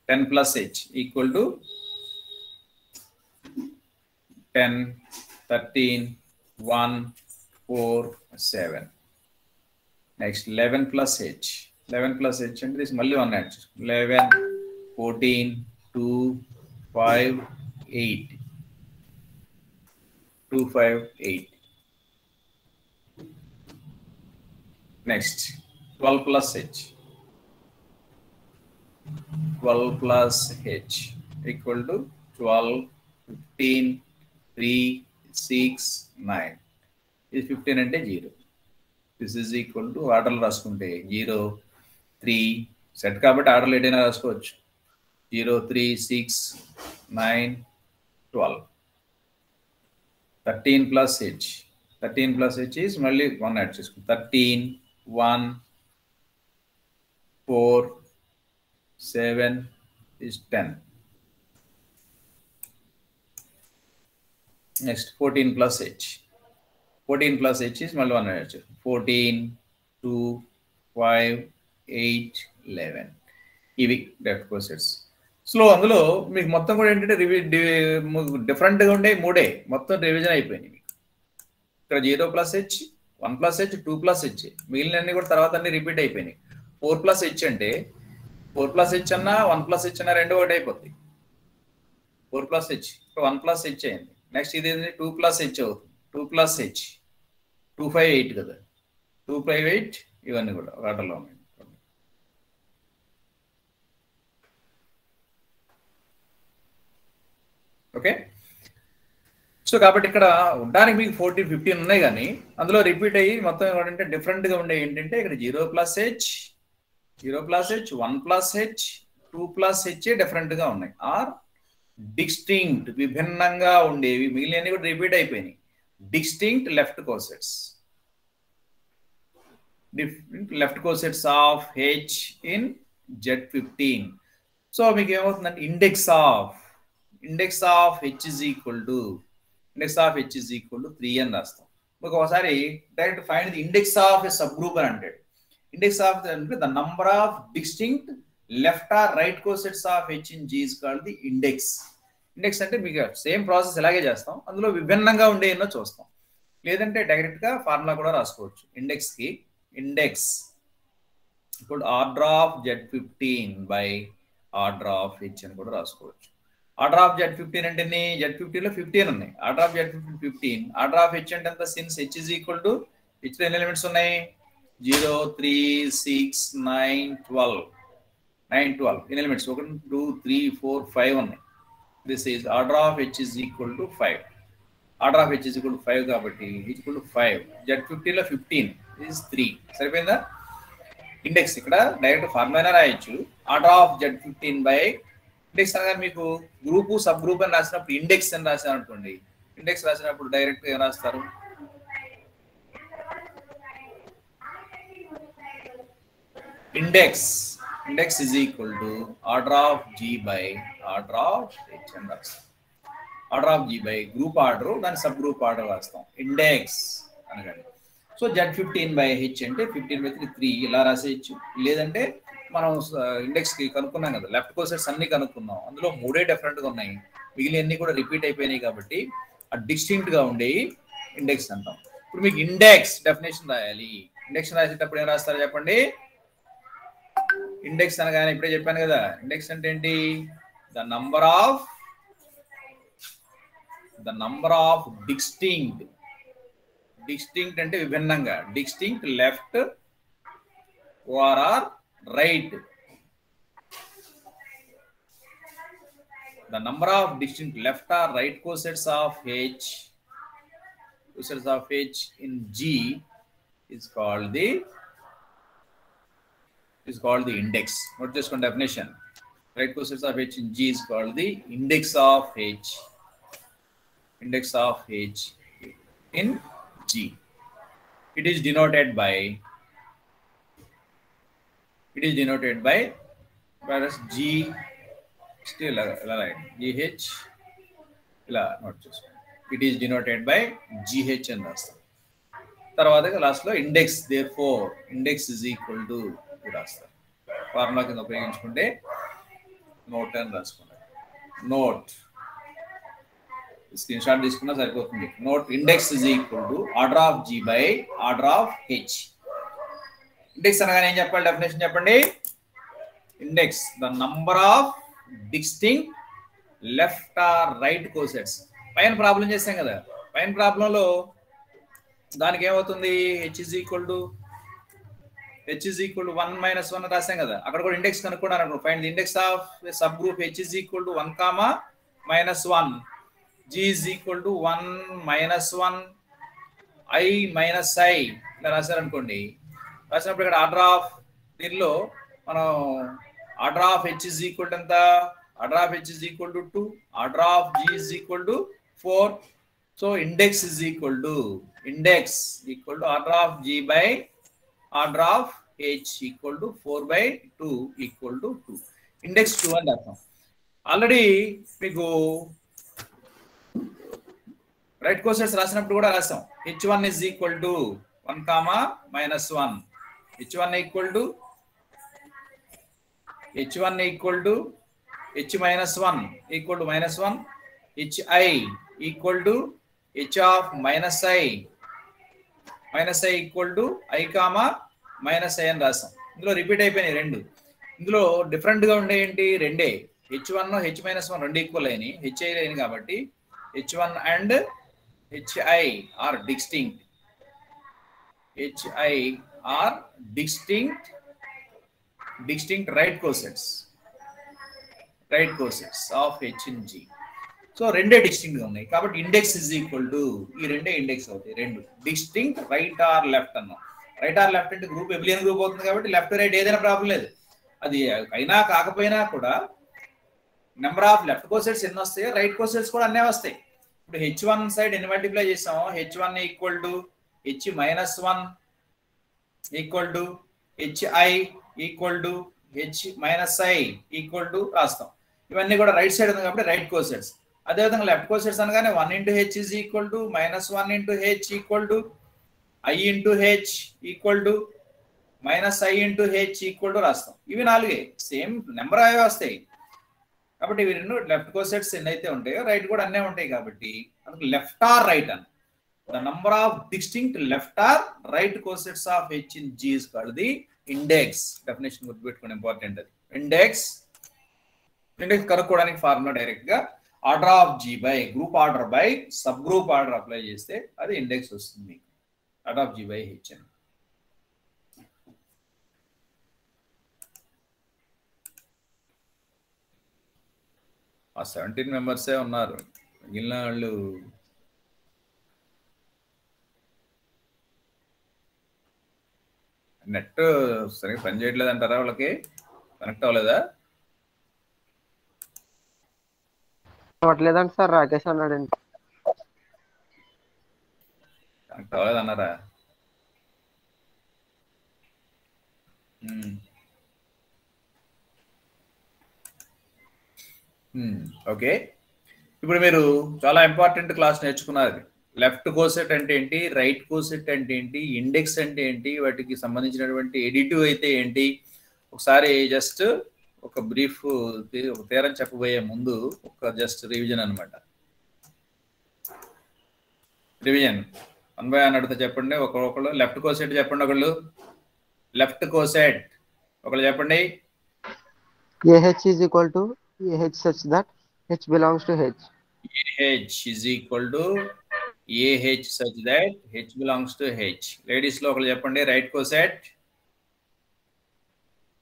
10 plus h equal to 10 13 1 4 7. Next 11 plus h. 11 plus h and this మళ్ళీ 1 యాడ్ చేసుకో. 11 14 2 5 8 2 5 8. Next 12 plus h. 12 plus h equal to 12 15 3 6 9. This 15 అంటే 0. This is equal to ఆర్డర్లు రాసుకుంటే 0 3 set కాబట్టి ఆర్డర్లు ఏదైనా రాసుకోవచ్చు. 0 3 6 9 12. 13 plus h. 13 plus h is మళ్ళీ 1 యాడ్ చేసుకుంటాం. 13 1 4 7 is 10. Next 14 plus h. 14 plus h is మళ్ళీ 1 యాడ్ చేసుకుంటాం. 14 2 5 8 11. ఇవి డెప్త్ కోసెట్స్. స్లో అందులో మీకు మొత్తం కూడా ఏంటంటే డిఫరెంట్గా ఉండే 3 మొత్తం రివిజన్ అయిపోయినాయి. ఇక్కడ 0 plus H 1 plus H 2 plus H మిగిలినన్ని కూడా తర్వాత అన్ని రిపీట్ అయిపోయినాయి. 4 ప్లస్ హెచ్ అంటే 4 ప్లస్ హెచ్ అన్నా 1 ప్లస్ హెచ్ అన్నా రెండు ఒకటి అయిపోతాయి. 4 ప్లస్ హెచ్ 1 ప్లస్ హెచ్ అయింది. నెక్స్ట్ ఇది 2 ప్లస్ హెచ్ అవుతుంది. 2 ప్లస్ హెచ్ 258 కదా, 258 ఇవన్నీ కూడా వాటర్లో ఉన్నాయి. ఓకే, సో కాబట్టి ఇక్కడ ఉండడానికి మీకు 14, 15 ఉన్నాయి, కానీ అందులో రిపీట్ అయ్యి మొత్తం ఏంటంటే డిఫరెంట్గా ఉండే ఏంటంటే ఇక్కడ 0+H, 0+H, 1+H, 2+H డిఫరెంట్గా ఉన్నాయి. ఆర్ డిస్టింక్ట్ విభిన్నంగా ఉండేవి, మిగిలినవి కూడా రిపీట్ అయిపోయినాయి. Distinct left cosets, left cosets of H in Z15. So మీకు ఏమవుతుందంటే index of H is equal to 3 అని రాస్తాం. మీకు ఒకసారి direct find the index of a subgroup అని అంటాడు. ఇండెక్స్ ఆఫ్ అంటే the number of distinct left or right cosets of H in G is called the index. Index అంటే మీకు same process ఇలాగే చేస్తాం, అందులో విభిన్నంగా ఉండే ఎన్నో చూస్తాం. లేదంటే డైరెక్ట్ గా ఫార్ములా కూడా రాసుకోవచ్చు. ఇండెక్స్ కి ఇండెక్స్ ఇప్పుడు order of Z15 by order of H అని కూడా రాసుకోవచ్చు. ఆర్డర్ ఆఫ్ Z15 అంటే Z15 లో 15 ఉన్నాయి. Order of Z15 15. Order of H అంటే ఎంత? Since H is equal to H లో ఎన్ని ఎలిమెంట్స్ ఉన్నాయి? 0, 3, 6, 9, 12. 9, 12 ఎన్ని ఎలిమెంట్స్? 1, 2, 3, 4, 5 ఉన్నాయి. This is order of H is equal to 5. Order of H is equal to 5 కాబట్టి H equal to 5. Z15 లో 15 is 3. సరిపోయిందా? ఇండెక్స్ ఇక్కడ డైరెక్ట్ ఫార్ములా రాయొచ్చు. Order of Z15 by index అనగా మీకు గ్రూపు సబ్ గ్రూప్ అని రాసినప్పుడు ఇండెక్స్ అని రాశారు అనుకోండి. ఇండెక్స్ రాసినప్పుడు డైరెక్ట్ ఏం రాస్తారు? Index is equal to order of G by order of H అని రాస్తాం. Order of G by group order, దాని సబ్ గ్రూప్ ఆర్డర్ రాస్తాం. ఇండెక్స్ అనగానే సో Z15 బై H అంటే 15/3 ఇలా రాసేయచ్చు. లేదంటే మనం ఇండెక్స్ కి కనుక్కున్నాం కదా, లెఫ్ట్ కోసెట్స్ అన్ని కనుక్కున్నాం, అందులో 3 డిఫరెంట్ గా ఉన్నాయి, మిగిలినన్ని కూడా రిపీట్ అయిపోయినాయి కాబట్టి ఆ డిస్టింక్ట్ గా ఉండేవి ఇండెక్స్ అంటాం. ఇప్పుడు మీకు ఇండెక్స్ డెఫినేషన్ రాయాలి. ఇండెక్స్ రాసేటప్పుడు ఏం రాస్తారో చెప్పండి. ఇండెక్స్ అనగానే ఇప్పుడే చెప్పాను కదా, ఇండెక్స్ అంటే ఏంటి? ద నంబర్ ఆఫ్ డిస్టింక్ట్ అంటే విభిన్నంగా, distinct left or right. The number of distinct left or right cosets of H in G is called the index. Note this one definition. Right cosets of H in G is called the index of H. Index of H in G. It is denoted by whereas G still right GH ఇలా note చేసుకోండి. It is denoted by GH అని రాస్తాం. తర్వాత last లో index, therefore index is equal to రాస్తారు. Formula కింద ఉపయోగించుకుంటే note అని రాసుకుంటాం. నోట్ స్క్రీన్ షాట్ తీసుకున్నా సరిపోతుంది. Note index is equal to order of G by order of H. Index అనగానే ఏం చెప్పాలి? డెఫినేషన్ చెప్పండి. Index the number of distinct left or right cosets. పైన ప్రాబ్లం చేసాం కదా, పైన ప్రాబ్లంలో దానికి ఏమవుతుంది? H is equal to 1 - 1 రాసాం కదా, అక్కడ కూడా ఇండెక్స్ కనుక్కున్నారు. Find the index of subgroup H is equal to 1, -1. G is equal to 1 - 1 I - I ఇలా రాశారనుకోండి. రాసినప్పుడు ఇక్కడ ఆర్డర్ ఆఫ్ దీనిలో మనం order of H is equal to ఎంత? Order of H is equal to 2. Order of G is equal to 4. So index is equal to order of G by order of H equal to 4/2 equal to 2. Index 2 అని రాస్తాం. Already మీకు right cosets రాసినప్పుడు కూడా రాస్తాం. H1 is equal to 1, -1. H1 equal to H -1 equal to H - 1 equal to -1. HI equal to H of -I equal to I, -I అని రాస్తాం. ఇందులో repeat అయిపోయినాయి రెండు. ఇందులో డిఫరెంట్ గా ఉండే ఏంటి? రెండే. H1 H - 1 రెండు ఈక్వల్ అయినాయి, HI అయినాయి కాబట్టి H1 and HI are distinct. HI are distinct right cosets of H in G. So రెండే డిస్టింక్ట్ గా ఉన్నాయి కాబట్టి ఇండెక్స్ ఇస్ ఈక్వల్ టు ఈ రెండే ఇండెక్స్ అవుతాయి. రెండు డిస్టింక్ట్ రైట్ ఆర్ లెఫ్ట్ అన్నాం. రైట్ ఆర్ లెఫ్ట్ అంటే గ్రూప్ ఎబిలియన్ గ్రూప్ అవుతుంది కాబట్టి లెఫ్ట్ రైట్ ఏదైనా ప్రాబ్లం లేదు. అది అయినా కాకపోయినా కూడా నెంబర్ ఆఫ్ లెఫ్ట్ కోసెట్స్ ఎన్ని వస్తాయో రైట్ కోసెట్స్ కూడా అన్నీ వస్తాయి. ఇప్పుడు H1 సైడ్ ఎన్ని మల్టిప్లై చేసాము, H1 equal to H-1 equal to HI equal to H-I equal to రాస్తాం. ఇవన్నీ కూడా రైట్ సైడ్ ఉంది కాబట్టి రైట్ కోసెట్స్. అదేవిధంగా లెఫ్ట్ కోసెట్స్ అనగానే 1 into H is equal to -1 into H equal to I into H equal to -I into H equal to రాస్తాం. ఇవి నాలుగే సేమ్ నెంబర్ అవే వస్తాయి కాబట్టి ఇవి రెండు లెఫ్ట్ కోసెట్స్ ఎన్ని అయితే ఉంటాయో రైట్ కూడా అన్నీ ఉంటాయి కాబట్టి లెఫ్ట్ ఆర్ రైట్ అని the number of distinct left or right cosets of H in G is called the index. Definition గుర్తుపెట్టుకోండి, ఇంపార్టెంట్ అది. ఇండెక్స్ కనుక్కోవడానికి ఫార్ములా డైరెక్ట్ గా order of G by group order by subgroup order apply చేస్తే అది index వస్తుంది మీకు. Order of G by H అని. ఆ 17 మెంబర్సే ఉన్నారు, మిగిలిన వాళ్ళు నెట్ సరిగ్గా పని చేయట్లేదు అంటారా? వాళ్ళకి కనెక్ట్ అవ్వలేదా? అవ్వట్లేదండి సార్, రాకేష్ అన్నాడండి. కనెక్ట్ అవ్వలేదు అన్నారా? ఓకే, ఇప్పుడు మీరు చాలా ఇంపార్టెంట్ క్లాస్ నేర్చుకున్నారు. లెఫ్ట్ కోసెట్ అంటే ఏంటి, రైట్ కోసెట్ అంటే ఏంటి, ఇండెక్స్ అంటే ఏంటి, వాటికి సంబంధించినటువంటి ఎడిటివ్ అయితే ఏంటి, ఒకసారి జస్ట్ ఒక బ్రీఫ్ ఒక పేరం చెప్పబోయే ముందు ఒక జస్ట్ రివిజన్ అనమాట. రివిజన్ 1 by 1 అడిగితే చెప్పండి. ఒకళ్ళు లెఫ్ట్ కోసెట్ చెప్పండి. ఒకళ్ళు లెఫ్ట్ కోసెట్ ఒకళ్ళు చెప్పండి. AH is equal to AH such that H belongs to H. AH is equal to AH such that H belongs to H. Ladies లో ఒకళ్ళు చెప్పండి రైట్ కోసెట్.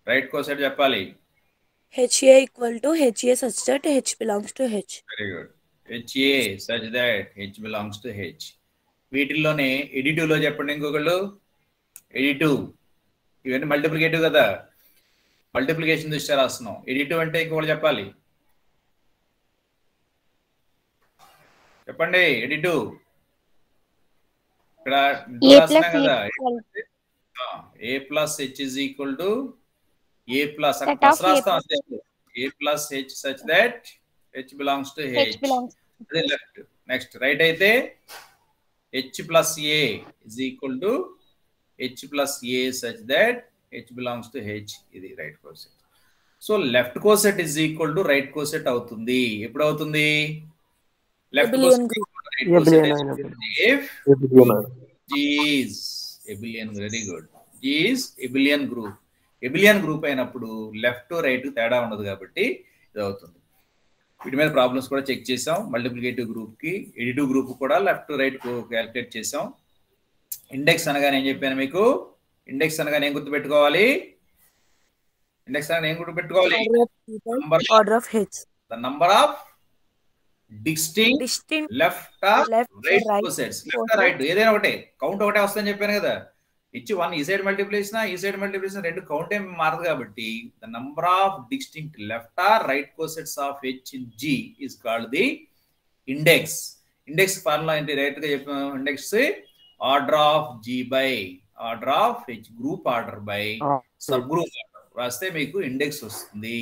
రైట్ కోసెట్ చెప్పాలి. HA equal to HA such that H belongs to H. Very good. HA such that H belongs to H. వీటిల్లోనే additive లో చెప్పండి. ఇంకొకళ్ళు additive. ఇవన్నీ multiplicative కదా, మల్టిప్లికేషన్ దృష్ట్యా రాస్తున్నాం. ఎడిటివ్ అంటే ఇంకొకళ్ళు చెప్పాలి. చెప్పండి ఎడిటివ్. ఇక్కడ రాస్తున్నాం కదా, A plus H is equal to A plus రాస్తాం అంతే. A plus H such that H belongs to H. అదే లెఫ్ట్. నెక్స్ట్ రైట్ అయితే H plus A is equal to H plus A such that H belongs to H. ఇది right coset. So left coset is equal to right coset అవుతుంది. ఎప్పుడు అవుతుంది? Left coset if G is abelian. Very good. G is abelian group. ఎబిలియన్ group అయినప్పుడు left right తేడా ఉండదు కాబట్టి ఇది అవుతుంది. వీటి మీద ప్రాబ్లమ్స్ కూడా చెక్ చేసాం. మల్టిప్లికేటివ్ గ్రూప్ కి ఎడిటివ్ గ్రూప్ కూడా లెఫ్ట్ రైట్ క్యాలిక్యులేట్ చేసాం. ఇండెక్స్ అనగానే ఏం చెప్పాను మీకు? ఇండెక్స్ అనగానే ఏం గుర్తుపెట్టుకోవాలి? ఇండెక్స్ అనగానే ఏం గుర్తుపెట్టుకోవాలి? Order of H. The number of distinct left or right cossets. Left right ఏదైనా ఒకటే, కౌంట్ ఒకటే వస్తుందని చెప్పాను కదా. ఇచ్చి 1 ఈ సైడ్ మల్టిప్లికేషన్ ఈ సైడ్ మల్టిప్లికేషన్ రెండు కౌంట్ ఏం మారదు కాబట్టి the number of distinct left or right cosets of H in G is called the index. Index formula ఏంటి? డైరెక్ట్ గా చెప్పాము. Index order of G by order of H group order by subgroup order రాస్తే మీకు index వస్తుంది.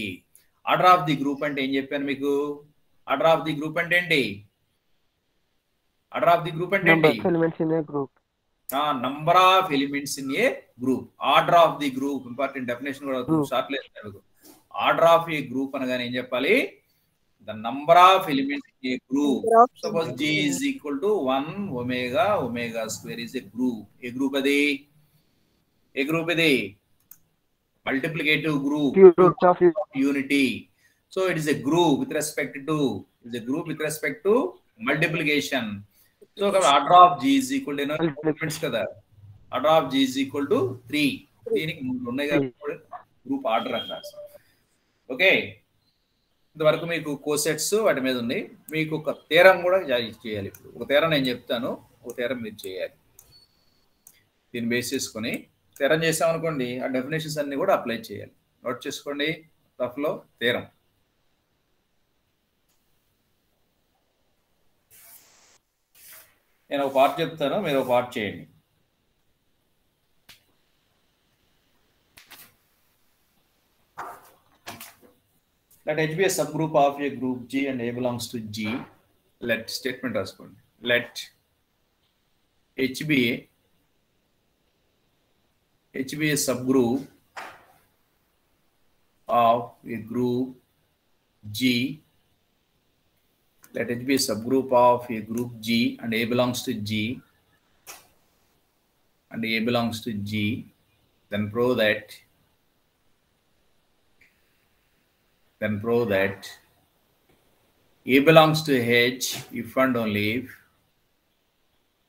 Order of the group అంటే ఏం చెప్పాను మీకు? ఆర్డర్ ఆఫ్ ది గ్రూప్ అంటే ఏంటి? ఆర్డర్ ఆఫ్ ది గ్రూప్ అంటే ఏంటి? Number of elements in a group. Order of the group important definition కూడా షార్ట్ లేదు. ఆర్డర్ ఆఫ్ ఏ గ్రూప్ అనగానే ఏం చెప్పాలి? The number of elements in a group. Suppose G is equal to 1 omega omega square is a group. ఏ group అది? ఏ group ఇది? Multiplicative group, unity. So it is a group with respect to multiplication. So order of G is equal to elements కదా. Order of G is equal to 3. దీనికి 3 ఉన్నాయి కాబట్టి group order అని రాస్తాం. ఓకే, ఇంతవరకు మీకు కోసెట్స్ వాటి మీద ఉంది. మీకు ఒక థీరం కూడా చేయాలి. ఇప్పుడు ఒక థీరం నేను చెప్తాను, ఒక థీరం మీరు చేయాలి. దీన్ని బేస్ చేసుకొని థీరం చేసామనుకోండి, ఆ డెఫినేషన్స్ అన్ని కూడా అప్లై చేయాలి. నోట్ చేసుకోండి, రఫ్లో థీరం. నేను ఒక పార్ట్ చెప్తాను, మీరు ఒక పార్ట్ చేయండి. Let H be a subgroup of a group G and A belongs to G. Let statement రాసుకోండి. Let H be a subgroup of a group G. Let H be a subgroup of a group G and A belongs to G. And A belongs to G. Then prove that A belongs to H if and only if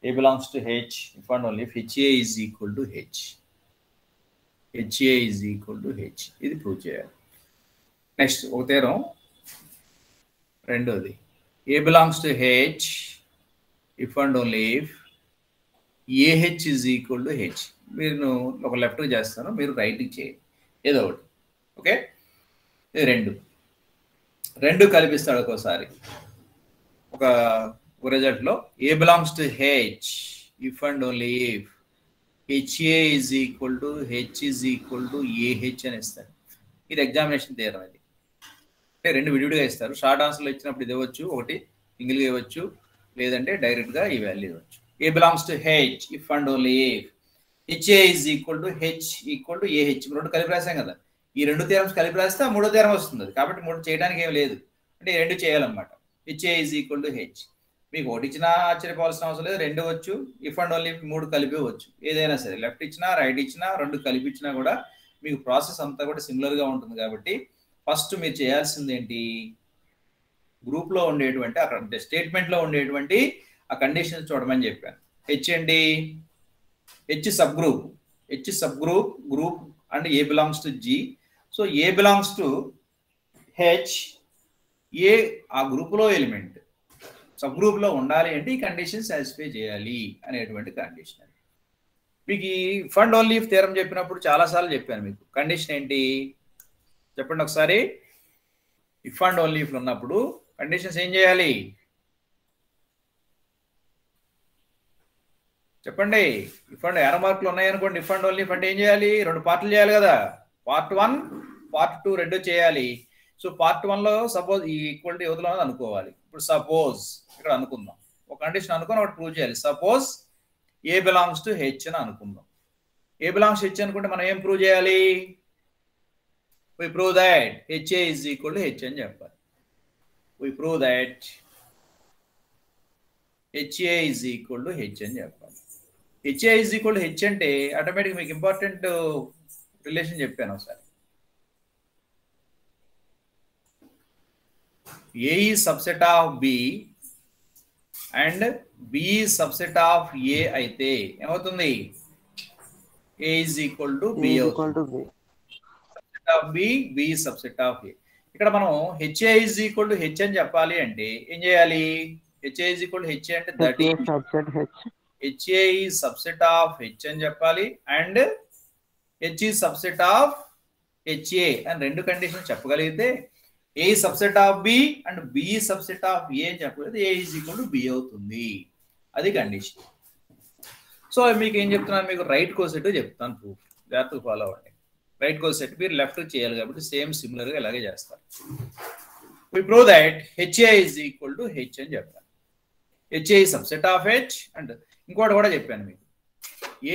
A belongs to H if and only if HA is equal to H. HA is equal to H. ఇది prove చేయాలి. Next ఒక తీరం రెండోది, A belongs to H if and only if AH is equal to H. మీరు ఒక లెఫ్ట్కి చేస్తాను, మీరు రైట్కి చేయండి, ఏదో ఒకటి. ఓకే, ఇది రెండు కలిపిస్తాడు ఒక్కోసారి ఒక రిజల్ట్లో. A belongs to H if and only if HA is equal to H is equal to AH అని ఇస్తాడు. ఇది ఎగ్జామినేషన్ థియరం. ఇది అంటే రెండు విడివిడిగా ఇస్తారు. షార్ట్ ఆన్సర్లో ఇచ్చినప్పుడు ఇది ఇవ్వచ్చు, ఒకటి సింగిల్గా ఇవ్వచ్చు, లేదంటే డైరెక్ట్గా ఈ వాల్యూ ఇవ్వచ్చు. A belongs to H if and only if HA is equal to H equal to AH. రెండు కలిపి రాసాం కదా, ఈ రెండు థియరమ్స్ కలిపి రాస్తే మూడో థియరం వస్తుంది. కాబట్టి మూడు చేయడానికి ఏం లేదు, అంటే రెండు చేయాలన్నమాట. HA is equal to H. మీకు ఒకటి ఇచ్చినా ఆశ్చర్యపోవాల్సిన అవసరం లేదు, రెండు వచ్చు. ఇఫ్ అండ్ ఓన్లీ మూడు కలిపి వచ్చు. ఏదైనా సరే, లెఫ్ట్ ఇచ్చినా రైట్ ఇచ్చినా రెండు కలిపి ఇచ్చినా కూడా మీకు ప్రాసెస్ అంతా కూడా సిమిలర్గా ఉంటుంది. కాబట్టి ఫస్ట్ మీరు చేయాల్సింది ఏంటి, గ్రూప్లో ఉండేటువంటి అక్కడ స్టేట్మెంట్లో ఉండేటువంటి ఆ కండిషన్స్ చూడమని చెప్పాను. హెచ్ ఏంటి, H sub group group and A belongs to G. So A belongs to H, ఏ ఆ గ్రూప్లో ఎలిమెంట్ సబ్ గ్రూప్లో ఉండాలి అంటే ఈ కండిషన్ సాటిస్ఫై చేయాలి అనేటువంటి కండిషన్. మీకు ఈ if and only if theorem చెప్పినప్పుడు చాలాసార్లు చెప్పాను మీకు. కండిషన్ ఏంటి చెప్పండి ఒకసారి. ఇఫ్ అండ్ ఓన్లీ ఇఫ్ ఉన్నప్పుడు కండిషన్స్ ఏం చేయాలి చెప్పండి. ఇఫ్ అండ్ ఎర్ర మార్కులు ఉన్నాయనుకోండి, ఇఫ్ అండ్ ఓన్లీ ఇఫ్ అంటే ఏం చేయాలి, రెండు పార్ట్లు చేయాలి కదా. పార్ట్ 1 పార్ట్ 2 రెండు చేయాలి. సో పార్ట్ 1లో సపోజ్ ఈ ఈక్వాలిటీ యువతలో అనుకోవాలి. ఇప్పుడు సపోజ్ ఇక్కడ అనుకుందాం, ఒక కండిషన్ అనుకుని ఒకటి ప్రూవ్ చేయాలి. Suppose A belongs to H అని అనుకుందాం. A belongs to H అనుకుంటే మనం ఏం ప్రూవ్ చేయాలి, we prove that HA is equal to H అని చెప్పాలి. we prove that HA is equal to H అని చెప్పాలి. HA is equal to H అంటే ఆటోమేటిక్ మీకు ఇంపార్టెంట్ రిలేషన్ చెప్పాను ఒకసారి. A is subset of B and B is subset of A అయితే ఏమవుతుంది, A is equal to B అవుతుంది. subset of B, B is subset of A. ఇక్కడ మనం HA is equal to H అని చెప్పాలి అంటే ఏం చేయాలి, HA is equal to H అంటే that is subset H. HA is subset of H అని చెప్పాలి and H is subset of HA అని రెండు కండిషన్ చెప్పగలిగితే A is subset of B and B is subset of A అని చెప్పగలిగితే A is equal to B అవుతుంది. అది condition. So మీకు ఏం చెప్తున్నాను, మీకు రైట్ కోసెట్ చెప్తాను, ప్రూఫ్ జాగ్రత్తగా ఫాలో అవ్వండి. రైట్ కోసెట్ మీరు లెఫ్ట్ చేయాలి కాబట్టి సేమ్ సిమిలర్గా ఇలాగే చేస్తారు. we prove that HA is equal to H అని చెప్తాను. HA is subset of H and ఇంకోటి కూడా చెప్పాను మీకు,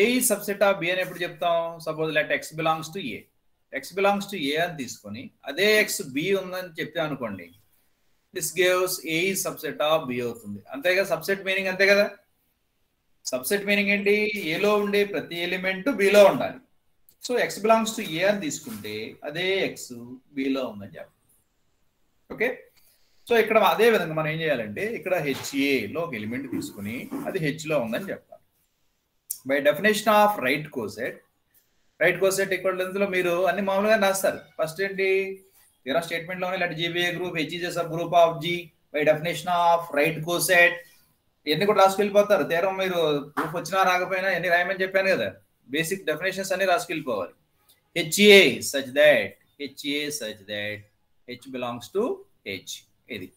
A is subset of B అని ఎప్పుడు చెప్తాం, suppose let X belongs to A. X belongs to A అని తీసుకొని అదే X B ఉందని చెప్తే అనుకోండి, this gives A is subset of B అవుతుంది. అంతే కదా, సబ్సెట్ మీనింగ్ అంతే కదా. సబ్సెట్ మీనింగ్ ఏంటి, ఏలో ఉండే ప్రతి ఎలిమెంట్ బిలో ఉండాలి. So X belongs to A అని తీసుకుంటే అదే X బిలో ఉందని చెప్పాలి. ఓకే, సో ఇక్కడ అదే విధంగా మనం ఏం చేయాలంటే ఇక్కడ HA లో ఒక ఎలిమెంట్ తీసుకుని అది H లో ఉందని చెప్పాలి. By definition of right coset equal ఇందులో మీరు అన్ని మామూలుగా రాస్తారు. ఫస్ట్ ఏంటి, తీరా స్టేట్మెంట్లోనే ఇలాంటి G be a group H is subgroup of G by definition of right coset ఇవన్నీ కూడా రాసుకెళ్ళిపోతారు. తీరం మీరు ప్రూఫ్ వచ్చినా రాకపోయినా ఎన్ని రాయమని చెప్పాను కదా, బేసిక్ డెఫినేషన్స్ అన్ని రాసుకెళ్ళిపోవాలి. H A such that H belongs to H, ఇది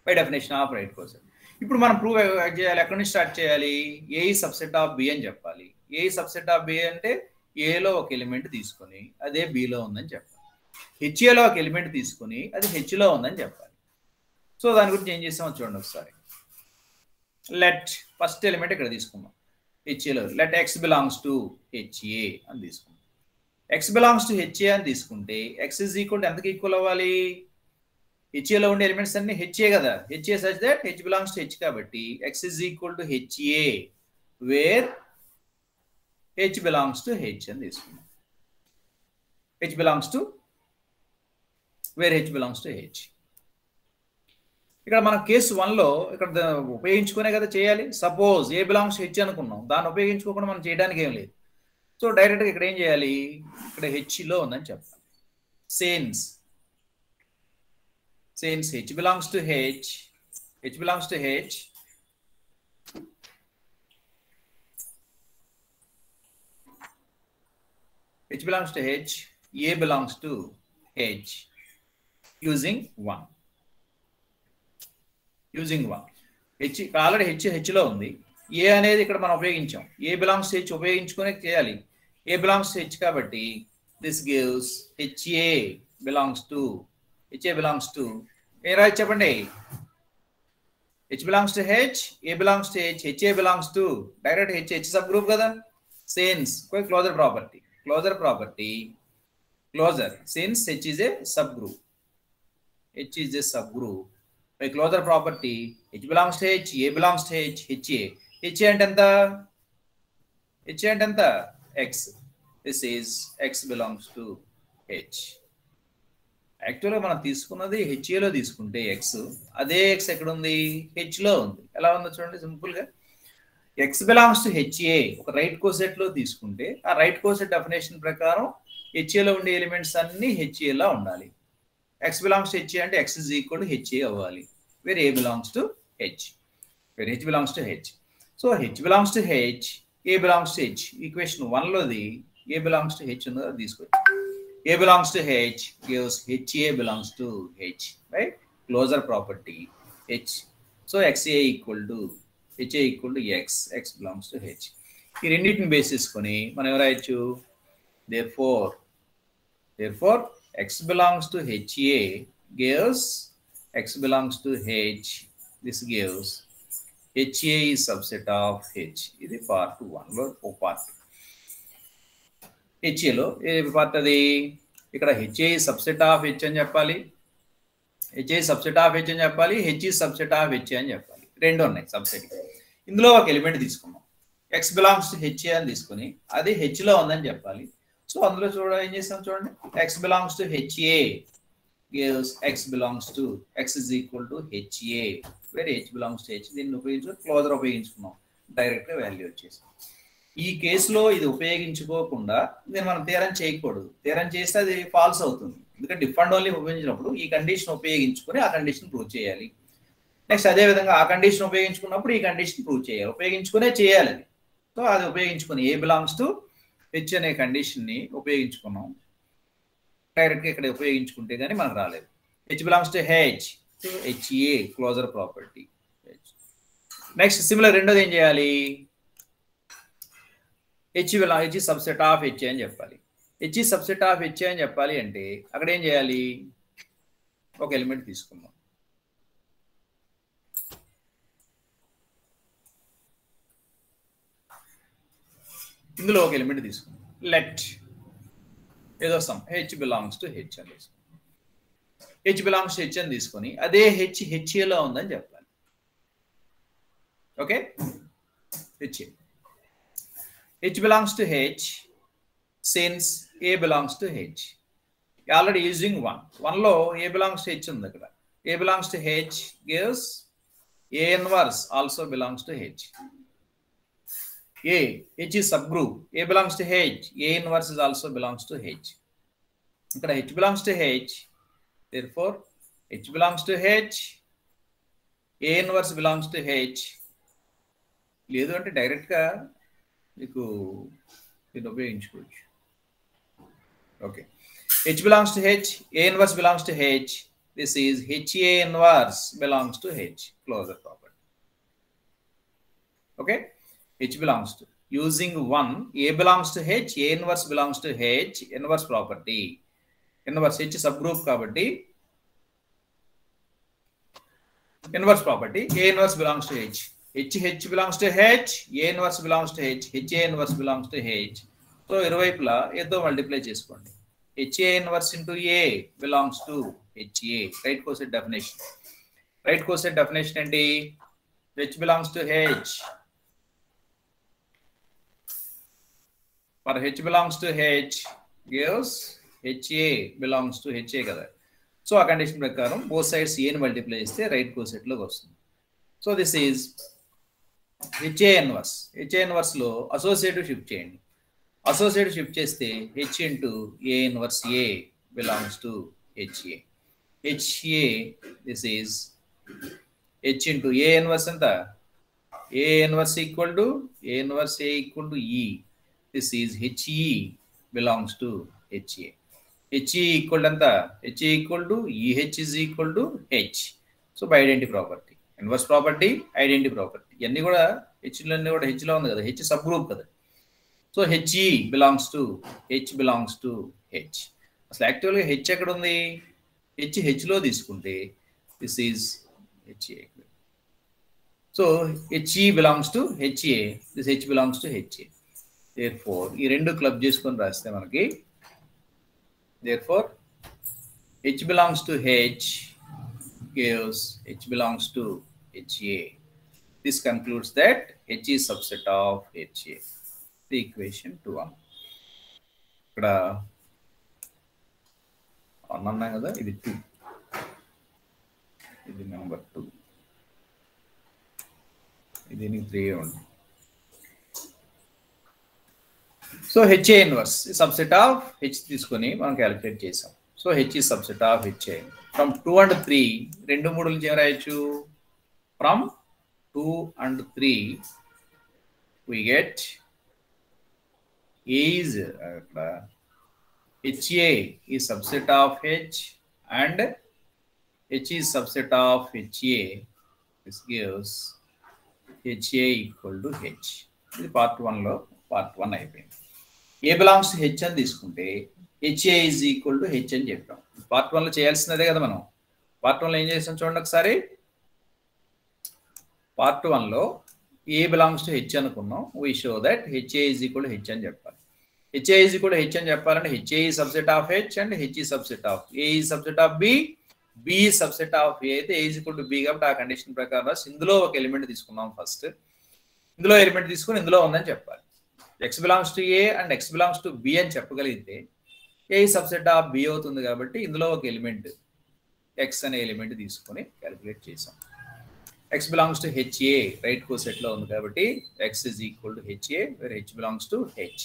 by definition of right coset. ఇప్పుడు మనం ప్రూవ్ చేయాలి, ఎక్కడి నుంచి స్టార్ట్ చేయాలి, ఏ సబ్సెట్ ఆఫ్ బి అని చెప్పాలి. ఏ సబ్సెట్ ఆఫ్ బి అంటే ఏలో ఒక ఎలిమెంట్ తీసుకొని అదే బిలో ఉందని చెప్పాలి. హెచ్ఏలో ఒక ఎలిమెంట్ తీసుకొని అది హెచ్లో ఉందని చెప్పాలి. సో దాని గురించి ఏం చేసామో చూడండి ఒకసారి. లెట్ ఫస్ట్ ఎలిమెంట్ ఇక్కడ తీసుకుందాం, హెచ్ఏలో let X belongs to H A అని తీసుకుందాం. ఎక్స్ బిలాంగ్స్ టు హెచ్ఏ అని తీసుకుంటే ఎక్స్ ఈజ్ ఈక్వల్ టు ఎంతకి ఈక్వల్ అవ్వాలి, హెచ్ఏలో ఉండే ఎలిమెంట్స్ అన్ని హెచ్ఏ కదా, H A such that H belongs to H కాబట్టి X is equal to HA where H belongs to H అని తీసుకున్నాం. H belongs to where H belongs to H. ఇక్కడ మనం కేసు 1లో ఇక్కడ ఉపయోగించుకునే కదా చేయాలి. Suppose A belongs to H అనుకున్నాం, దాన్ని ఉపయోగించుకోకుండా మనం చేయడానికి ఏం లేదు. సో డైరెక్ట్గా ఇక్కడ ఏం చేయాలి, ఇక్కడ హెచ్లో ఉందని చెప్పాలి. Since h belongs to h belongs to h, h belongs to h, a belongs to h using 1. h already h లో ఉంది, a అనేది ఇక్కడ మనం ఉపయోగించాం. a belongs to h ఉపయోగించుకునే చేయాలి. a belongs to h కాబట్టి this gives ha belongs to ఏ రాయ్ చెప్పండి, h belongs to h, a belongs to h, ha belongs to direct h subgroup కదా. Since closure property since h is a subgroup, by closure property h belongs to h, a belongs to h, ha అంటే ఎంత x, this is x belongs to h. యాక్చువల్గా మనం తీసుకున్నది హెచ్ఏలో తీసుకుంటే X, అదే X ఎక్కడ ఉంది, హెచ్లో ఉంది. ఎలా ఉందో చూడండి సింపుల్గా. ఎక్స్ బిలాంగ్స్ టు హెచ్ఏ ఒక రైట్ కోసెట్లో తీసుకుంటే ఆ రైట్ కోసెట్ డెఫినేషన్ ప్రకారం హెచ్ఏలో ఉండే ఎలిమెంట్స్ అన్ని హెచ్ఏలో ఉండాలి. ఎక్స్ బిలాంగ్స్ టు హెచ్ఏ అంటే X is equal to H A అవ్వాలి, where A belongs to H, where H belongs to H. So H belongs to H, A belongs to H. Equation 1లోది A belongs to H ఉందో తీసుకోవచ్చు. A belongs to H gives HA belongs to H, right? Closure property H. So XA equal to HA equal to X belongs to H. ఈ రెండింటిని basis కొని మనం ఎవరైతే therefore X belongs to HA gives X belongs to H. This gives HA is subset of H. ఇది part 1లో ఓ part. హెచ్ఏలో ఏ part అది, ఇక్కడ HA subset of H అని చెప్పాలి, హెచ్ సబ్సెట్ ఆఫ్ హెచ్ అని చెప్పాలి, హెచ్ సబ్సెట్ ఆఫ్ హెచ్ అని చెప్పాలి. రెండు ఉన్నాయి సబ్సెట్. ఇందులో ఒక ఎలిమెంట్ తీసుకున్నాం, ఎక్స్ బిలాంగ్స్ టు హెచ్ఏ అని తీసుకుని అది హెచ్లో ఉందని చెప్పాలి. సో అందులో ఏం చేస్తాం చూడండి, x belongs to Ha gives x belongs to x is equal to HA, where H belongs to H. దీన్ని ఉపయోగించుకుని క్లోజర్ ఉపయోగించుకున్నాం, డైరెక్ట్గా వాల్యూ వచ్చేసి. ఈ కేసులో ఇది ఉపయోగించుకోకుండా దీన్ని మనం థియరం చేయకూడదు. థియరం చేస్తే అది ఫాల్స్ అవుతుంది. ఎందుకంటే ఇఫ్ అండ్ ఓన్లీ ఉపయోగించినప్పుడు ఈ కండిషన్ ఉపయోగించుకొని ఆ కండిషన్ ప్రూవ్ చేయాలి. నెక్స్ట్ అదేవిధంగా ఆ కండిషన్ ఉపయోగించుకున్నప్పుడు ఈ కండిషన్ ప్రూవ్ చేయాలి, ఉపయోగించుకునే చేయాలి అది. సో అది ఉపయోగించుకొని ఏ బిలాంగ్స్ టు హెచ్ అనే కండిషన్ని ఉపయోగించుకున్నాం. డైరెక్ట్గా ఇక్కడ ఉపయోగించుకుంటే కానీ మనకు రాలేదు. H belongs to H, Ha closure property. Next similar రెండోది ఏం చేయాలి, హెచ్ సబ్సెట్ ఆఫ్ హెచ్ అని చెప్పాలి. హెచ్ సబ్సెట్ ఆఫ్ హెచ్ అని చెప్పాలి అంటే అక్కడ ఏం చేయాలి, ఒక ఎలిమెంట్ తీసుకుందాం. ఇందులో ఒక ఎలిమెంట్ తీసుకుందాం, లెట్ ఏదో some H belongs to H అని తీసుకుందాం. హెచ్ బిలాంగ్స్ టు హెచ్ అని తీసుకొని అదే హెచ్ హెచ్ఏలో ఉందని చెప్పాలి. Okay, HA H belongs to H since A belongs to H. Already using 1 లో A belongs to H ఉంది అక్కడ. A belongs to H gives A inverse also belongs to H. H is subgroup. A belongs to H. A inverse is also belongs to H. ఇక్కడ H belongs to H. Therefore, H belongs to H. A inverse belongs to H. లేదు అంటే డైరెక్ట్గా మీకు దీన్ని ఉపయోగించుకోవచ్చు. Okay, H belongs to H. A inverse belongs to H. This is HA inverse belongs to H. Closure property. Okay, H belongs to. Using 1, A belongs to H, A inverse belongs to H, inverse property. Inverse H subgroup kabatti. Inverse property, A inverse belongs to H. H belongs to H, A inverse belongs to H, HA inverse belongs to H. So, ఇరువైపులా ఏదో multiply చేసుకోండి. HA inverse into A belongs to HA. Right coset definition. Right coset definition ఏంటి? H belongs to H. For H belongs to H gives HA belongs to HA కదా. So ఆ condition ప్రకారం both sides ఏని multiply చేస్తే right coset లోకి వస్తుంది. So this is HA inverse. HA inverse లో associative shift చేయండి. అసోసియేటివ్ షిఫ్ట్ చేస్తే H into A inverse A belongs to HA. HA this is H into A inverse ఎంత? A inverse equal to A inverse A equal to E. This is HE belongs to HA. HE equal to anta? HE equal to EH is equal to H. So by identity property. Inverse property, identity property. Yanni kuda H lo H lo undi kada. H subgroup kada. So HE belongs to H. Asla actually H ekkada undi? H lo తీసుకుంటే this is HA. So HE belongs to HA. This H belongs to HA. Therefore, ఈ రెండు club చేసుకొని రాస్తే మనకి therefore H belongs to H gives H belongs to HA. This concludes that H is subset of HA. The equation 2-1. ఇక్కడ అన్నా కదా, ఇది 2, ఇది నెంబర్ 2, ఇది 3 ఉంది. So HA inverse subset of H తీసుకొని మనం క్యాలిక్యులేట్ చేసాం. So H is subset of HA. From 2 and 3 2 3 నుంచి ఏం రాయొచ్చు? From 2 and 3 we get A is HA is subset of H and H is subset of HA. This gives HA equal to H. ఇది part 1 లో part 1 అయిపోయింది. A belongs to H అని తీసుకుంటే HA is equal to H అని చెప్పాం. Part 1 లో చేయాల్సినదే కదా మనం. పార్ట్ 1 లో ఏం చేసాం చూడండి ఒకసారి. పార్ట్ 1 లో A belongs to H అనుకున్నాం. We show that HA is equal to H అని చెప్పాలి. HA is equal to H అని చెప్పాలంటే HA is subset of H and H is subset of A is subset of B, B is subset of A అయితే A is equal to B కాబట్టి ఆ condition ప్రకారం ఇందులో ఒక element తీసుకున్నాం first. ఇందులో ఎలిమెంట్ తీసుకుని ఇందులో ఉందని చెప్పాలి. X belongs to A and X belongs to B అని చెప్పగలిగితే A సబ్సెట్ ఆఫ్ B అవుతుంది కాబట్టి ఇందులో ఒక ఎలిమెంట్ X అనే ఎలిమెంట్ తీసుకొని క్యాలిక్యులేట్ చేసాం. X belongs to HA right coset లో ఉంది కాబట్టి X is equal to HA where H belongs to H.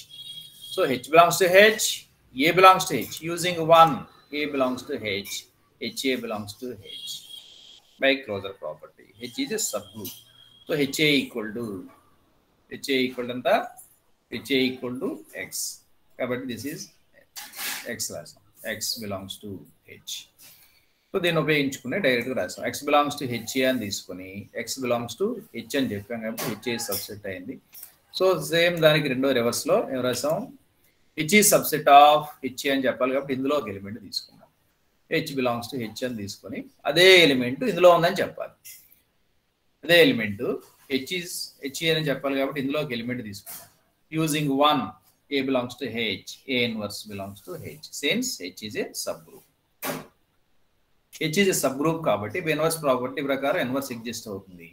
So H belongs to H, A belongs to H. Using 1, A belongs to H, HA belongs to H by closure property. H is a subgroup. So HA equal to anta? HA equal to X. Kabatti this is X రాసాం. X belongs to H. So దీన్ని ఉపయోగించుకుని డైరెక్ట్గా రాసాం. X belongs to HA అని తీసుకొని X belongs to H అని చెప్పాం కాబట్టి HA సబ్సెట్ అయింది. సో సేమ్ దానికి రెండో రివర్స్లో ఏం రాసాం? H is subset of HA అని చెప్పాలి కాబట్టి ఇందులో ఒక ఎలిమెంట్ తీసుకున్నాం. H belongs to H అని తీసుకొని అదే ఎలిమెంట్ ఇందులో ఉందని చెప్పాలి. అదే ఎలిమెంట్ HA అని చెప్పాలి కాబట్టి ఇందులో ఒక ఎలిమెంట్ తీసుకున్నాం. Using 1, A belongs to H, A inverse belongs to H, since H is a subgroup. H is a subgroup కాబట్టి ఇన్వర్స్ ప్రాపర్టీ ప్రకారం ఇన్వర్స్ ఎగ్జిస్ట్ అవుతుంది.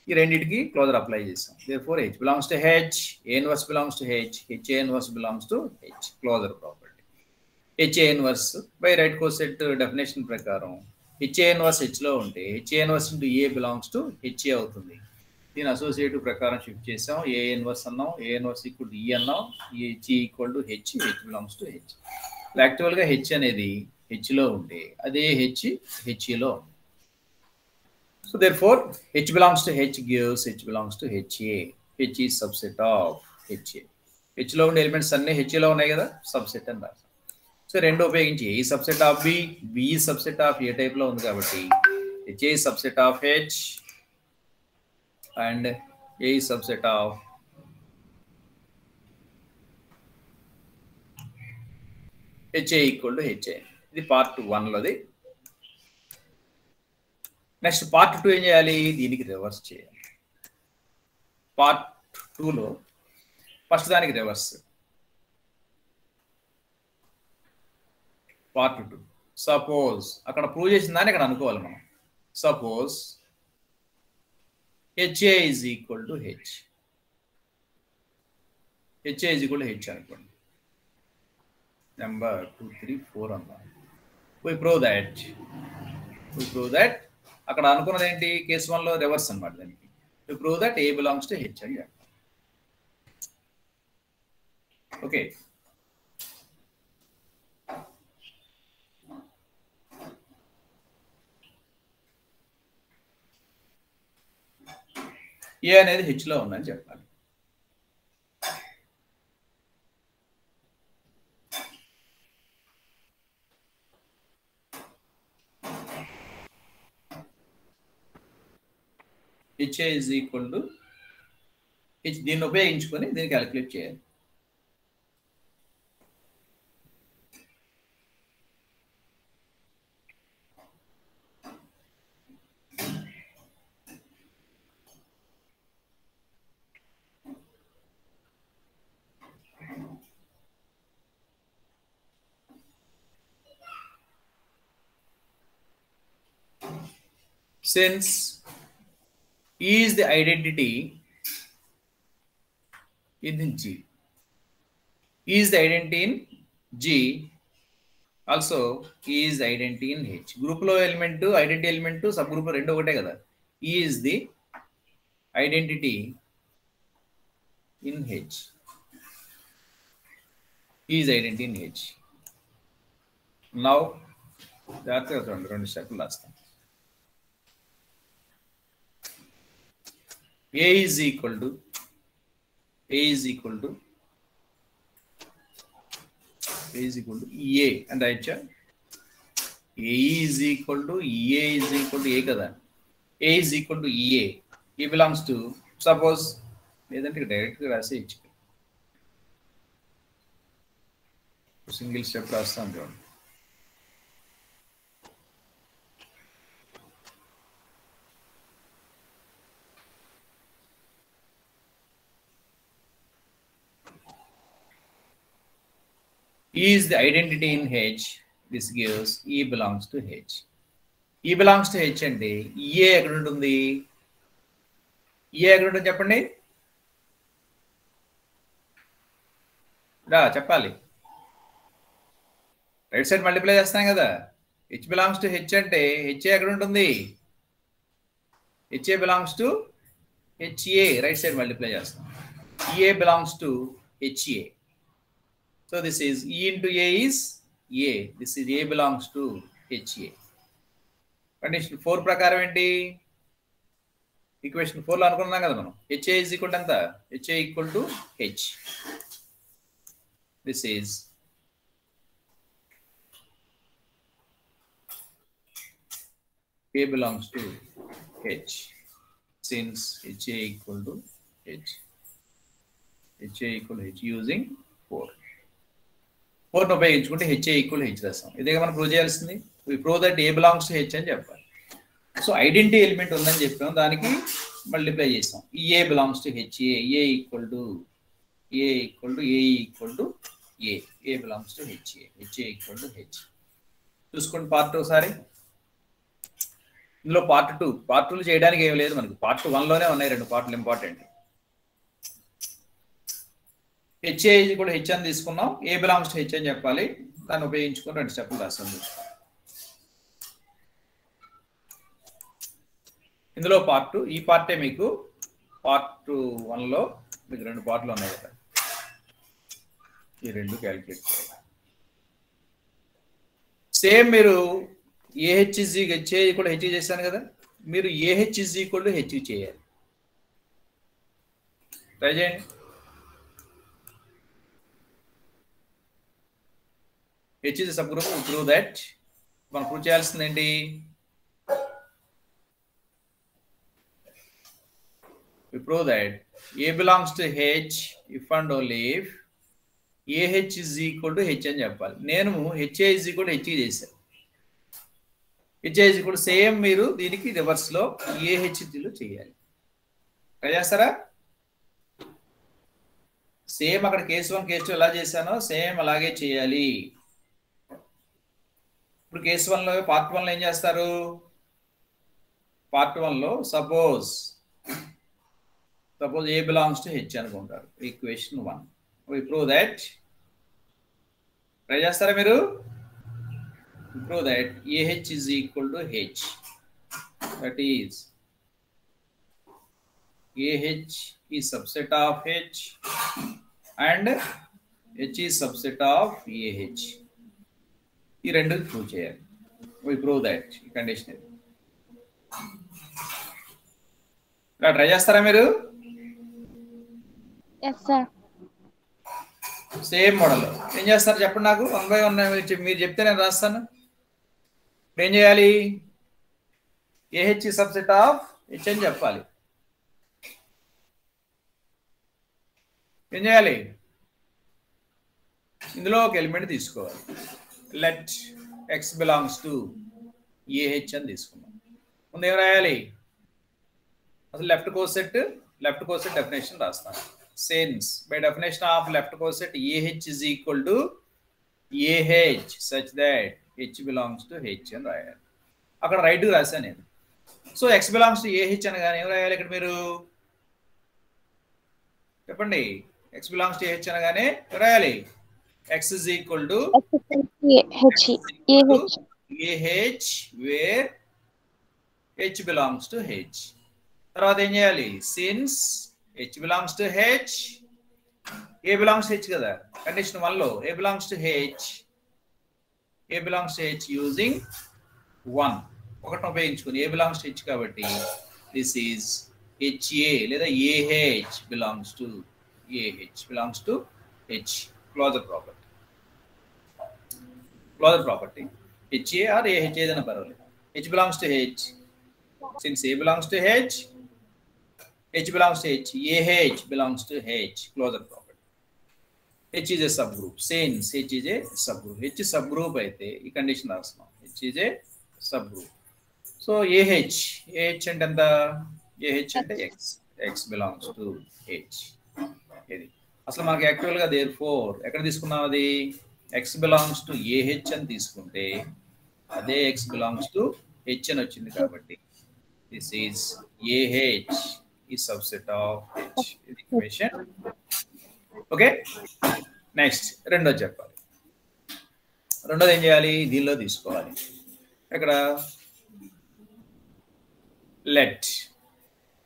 ఈ రెండింటికి క్లోజర్ అప్లై చేసాం. Therefore H belongs to H, A inverse belongs to H, HA inverse belongs to H. Closure property. HA inverse by right coset definition ప్రకారం HA inverse H లో ఉంటే HA inverse into A belongs to HA అవుతుంది. దీని associative ప్రకారం shift చేసాం. ఏ inverse అన్నాం, ఏ inverse equal to e అన్నాం, g equal to H, h belongs to H. యాక్చువల్గా హెచ్ అనేది హెచ్లో ఉంటే అదే హెచ్లో ఉంది. So therefore h belongs to h gives h belongs to HA. H is subset of HA. H లో ఉండే ఎలిమెంట్స్ అన్ని H లో ఉన్నాయి కదా, సబ్సెట్ అని రాస్తాం. సో రెండు ఉపయోగించి A subset of B, B subset of A type లో ఉంది కాబట్టి HA subset of H and A subset of HA equal to HA. ఇది పార్ట్ 1 లోది. నెక్స్ట్ పార్ట్ 2 ఏం చేయాలి, దీనికి రివర్స్ చేయాలి. పార్ట్ 2లో ఫస్ట్ దానికి రివర్స్. పార్ట్ 2 సపోజ్ అక్కడ ప్రూవ్ చేసిన దాన్ని ఇక్కడ అనుకోవాలి మనం. Suppose HA is equal to H, HA is equal to H అనుకోండి. నెంబర్ 2, 3, 4 అన్నాం. we prove that అక్కడ అనుకున్నది ఏంటి, కేసు 1లో రివర్స్ అనమాట. దానికి to prove that A belongs to H అని చెప్పాలి. ఓకే, ఏ అనేది హెచ్లో ఉందని చెప్పాలి. HA is equal to H. దీన్ని ఉపయోగించుకొని దీన్ని క్యాలిక్యులేట్ చేయాలి. Since E is the identity in G, E is the identity in G, also E is the identity in H. Group లో element, identity element, sub group రెండు ఒకటే కదా. E is the identity in H. E is identity in H. Now జాగ్రత్తగా రెండు స్టెప్లు రాస్తాం. A is equal to EA and రాయొచ్చా? A is equal to EA is equal to A కదా. A is equal to EA. E belongs to, suppose లేదంటే డైరెక్ట్గా రాసేయచ్చు. Single step రాస్తాం చూడండి. E is the identity in H. This gives E belongs to H. E belongs to H అంటే E ఎక్కడ ఉంటుంది? E ఎక్కడ ఉంటుంది చెప్పండి, చెప్పాలి. రైట్ సైడ్ మల్టిప్లై చేస్తాం కదా. H belongs to H అంటే HA ఎక్కడ ఉంటుంది? HA belongs to HA. Right side multiply చేస్తాం. EA belongs to HA. So this is E into A is A. This is A belongs to HA. Condition 4 ప్రకారం ఏంటి, equation 4 లో అనుకున్నాం కదా మనం. HA is equal to ఎంత? HA equal to H. This is A belongs to H. Since HA equal to H. HA equal to H using 4. 4 ఉపయోగించుకుంటే HA equal H రాస్తాం. ఇదే మనం ప్రూవ్ చేయాల్సింది. We prove that A belongs to H అని చెప్పాలి. So identity element ఉందని చెప్పాం, దానికి మల్టిప్లై చేస్తాం. EA belongs to HA. A equal to A. A belongs to HA. HA equal to H. చూసుకోండి పార్ట్ 2 ఒకసారి. ఇందులో పార్ట్ 2 చేయడానికి ఏం లేదు మనకి. పార్ట్ 1లోనే ఉన్నాయి రెండు పార్ట్లు ఇంపార్టెంట్. HA కూడా H అని తీసుకున్నాం. A బిలాంగ్స్ టు H అని చెప్పాలి. దాన్ని ఉపయోగించుకొని రెండు స్టెప్లు రాస్తుంది. ఇందులో పార్ట్ 2, ఈ పార్టే మీకు పార్ట్ 1లో మీకు 2 పార్ట్లు ఉన్నాయి కదా, ఈ 2 క్యాలిక్యులేట్ చేయాలి. సేమ్ మీరు ఏహెచ్ కూడా హెచ్ చేశాను కదా, మీరు ఏహెచ్ హెచ్ చేయాలి. ట్రై చేయండి. H is sub group. Prove that. మనం ప్రూవ్ చేయాల్సింది ఏంటి? We prove that A belongs to H if and only if AH is equal to H అని చెప్పాలి. నేను HA is equal to H చేశాను. HA is equal to same మీరు దీనికి reverse లో AHలో చేయాలి. ట్రై చేస్తారా? సేమ్ అక్కడ కేసు 1 కేసు 2 ఎలా చేశానో సేమ్ అలాగే చేయాలి. ఇప్పుడు కేసు 1లో పార్ట్ 1లో ఏం చేస్తారు? పార్ట్ 1లో suppose A belongs to H అనుకుంటారు. Equation 1. We prove that. Try చేస్తారా మీరు? We prove that AH is equal to H. That is AH is subset of H and H is subset of AH. ఈ రెండు prove చేయాలి. We prove that. ఈ condition try చేస్తారా మీరు? Same model ఏం చేస్తారు చెప్పండి నాకు. 1 by 1 మీరు చెప్తే నేను రాస్తాను. ఇప్పుడు ఏం చేయాలి? AH సబ్సెట్ ఆఫ్ H అని చెప్పాలి. ఏం చేయాలి? ఇందులో ఒక ఎలిమెంట్ తీసుకోవాలి. Let X belongs to AH అని తీసుకున్నాం. ముందు ఏం రాయాలి? అసలు లెఫ్ట్ కోసెట్ డెఫినేషన్ రాస్తాను. Since by definition of left coset AH is equal to AH such that H belongs to H అని రాయాలి. అక్కడ రైట్ రాశాను నేను. So X belongs to AH అనగానే ఏం రాయాలి ఇక్కడ మీరు చెప్పండి? X belongs to AH అనగానే రాయాలి X is equal to AH where H belongs to H. తర్వాత ఏం చేయాలి? Since H belongs to H, A belongs to H కదా, condition 1లో A belongs to H using 1 ఒకటి ఉపయోగించుకుని A belongs to H కాబట్టి this is HA లేదా AH belongs to H. Closure property HA or AH ఏదైనా పర్వాలేదు. H belongs to H. Since A belongs to H belongs to H, AH belongs to H. Closure property. H is a subgroup. Since H is a subgroup. H subgroup అయితే ఈ condition రాస్తున్నాం. H is a subgroup. So AH అంటే ఎంత? AH అంటే X belongs to H. ఇది అసలు మనకి యాక్చువల్గా therefore ఎక్కడ తీసుకున్నాం? అది X belongs to AH అని తీసుకుంటే అదే X belongs to H అని వచ్చింది కాబట్టి this is AH is subset of H. Is equation. Okay. Next రెండోది చెప్పాలి. రెండోది ఏం చేయాలి? దీనిలో తీసుకోవాలి. ఇక్కడ let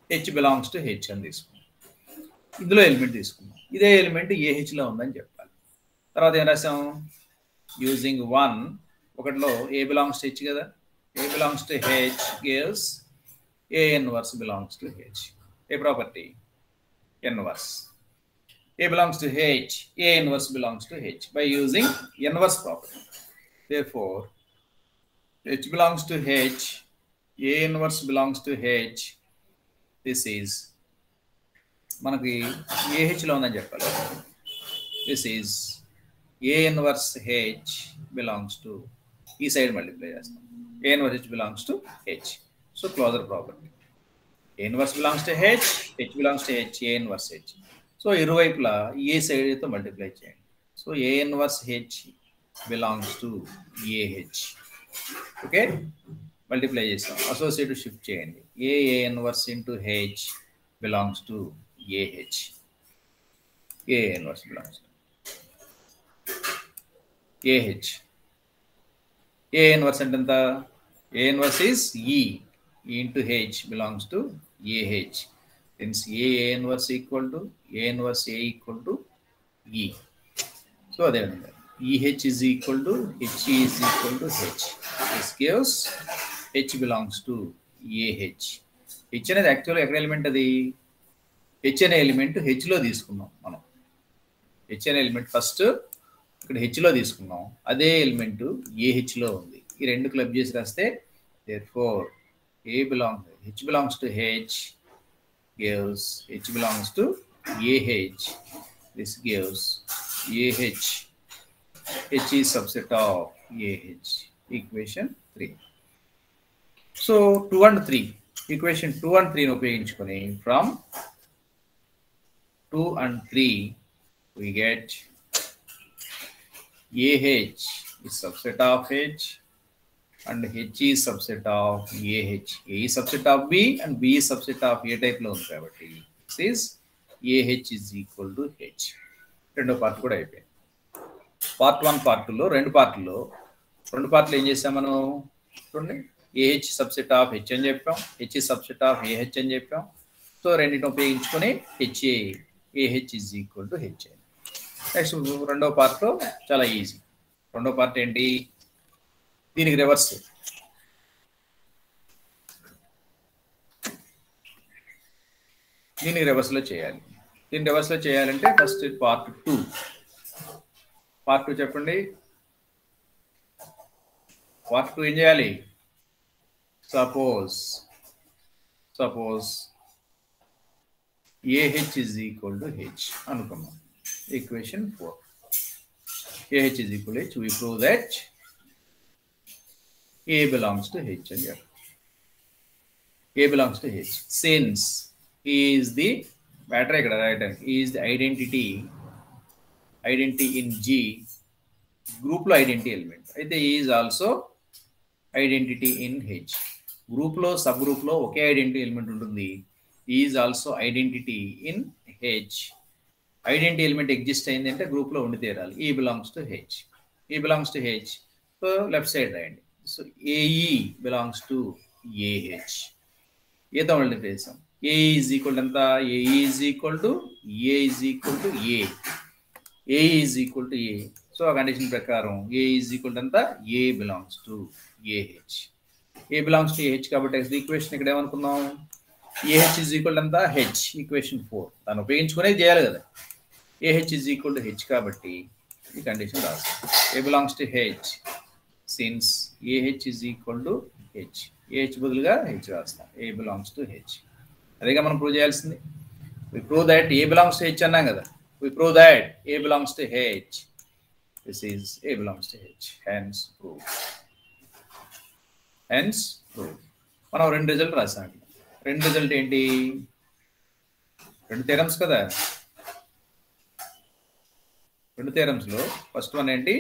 H belongs to H అని తీసుకున్నాం. ఇందులో ఎలిమెంట్ తీసుకున్నాం. ఇదే ఎలిమెంట్ AHలో ఉందని చెప్పాలి. తర్వాత ఏం రాసాం? యూజింగ్ 1 ఒకటిలో A belongs to H కదా, A belongs to H gives A inverse belongs to H. A property inverse. A belongs to H, A inverse belongs to H by using inverse property. Therefore, H belongs to H, A inverse belongs to H. This is మనకి AHలో ఉందని చెప్పాలి. This is A inverse H belongs to ఈ side multiply చేస్తాం. A inverse H belongs to H. So closure property. A inverse belongs to H belongs to H, A inverse H. So ఇరువైపులా ఏ సైడ్తో multiply చేయండి. So A inverse H belongs to AH. Okay, multiply చేస్తాం. Associative shift చేయండి. A inverse into H belongs to AH. A inverse belongs to AH. A inverse అంటే ఎంత? A inverse is E into H belongs to AH. Hence A inverse equal to A inverse A equal to E. So అదేవిధంగా EH is equal to HE is equal to H. This gives H belongs to AH. H అనేది యాక్చువల్గా ఎక్కడ element అది H అనే element హెచ్లో తీసుకున్నాం మనం. H అనే element first ఇక్కడ హెచ్లో తీసుకున్నాం, అదే ఎలిమెంట్ ఏహెచ్లో ఉంది. ఈ రెండు క్లబ్ చేసి రాస్తే therefore H belongs to H gives H belongs to AH. This gives AH. H is subset of AH. Equation 3. So 2 and 3. Equation 2 and 3 ఉపయోగించుకొని from 2 and 3 we get AH is subset of H and H is subset of AH. A is subset of B and B is subset of A type లో ఉంది కాబట్టి this is AH is equal to H. రెండో part కూడా అయిపోయింది. Part 1 part 2లో రెండు పార్ట్లు ఏం చేసాం మనం చూడండి. AH సబ్సెట్ ఆఫ్ H అని చెప్పాం, H సబ్సెట్ ఆఫ్ AH అని చెప్పాం. సో రెండింటిని ఉపయోగించుకొని AH is equal to H. Next రెండో పార్ట్లో చాలా ఈజీ. రెండో పార్ట్ ఏంటి, దీనికి రివర్స్. దీనికి రివర్స్లో చేయాలి. దీన్ని రివర్స్లో చేయాలంటే ఫస్ట్ పార్ట్ 2 చెప్పండి. పార్ట్ 2 ఏం చేయాలి, suppose AH is equal to H అనుకున్నాం. Equation 4 AH is equal to H. We prove that A belongs to H and A belongs to H since he is the matter ikkada right, he is the identity in G group lo identity element. Aithe he is also identity in H group lo sub group lo oke identity element untundi. He is also identity in H. Identity element exist అయింది అంటే group లో ఉండి తీరాలి. E belongs to H. So left side రాయండి. So AE belongs to AH. ఏతో multiply చేసాం. A is equal ఎంత, AE is equal to A is equal to A. AE is equal to A. So ఆ condition ప్రకారం A is equal to ఎంత, A belongs to AH. A belongs to AH కాబట్టి equation ఇక్కడ ఏమనుకున్నాం, AH is equal to ఎంత, H. Equation 4 దాన్ని ఉపయోగించుకునే చేయాలి కదా. AH is equal to H కాబట్టి ఈ కండిషన్ రాస్తాం. A belongs to H since AH is equal to H. AH బదులుగా H రాస్తాం. A belongs to H. అదేగా మనం ప్రూవ్ చేయాల్సింది. We prove that A belongs to H అన్నాం కదా. We prove that A belongs to H. This is A belongs to H. Hence proved. మనం రెండు result రాసాం. రెండు రిజల్ట్ ఏంటి, రెండు థియరమ్స్ కదా. రెండు థియరమ్స్ లో ఫస్ట్ వన్ ఏంటి,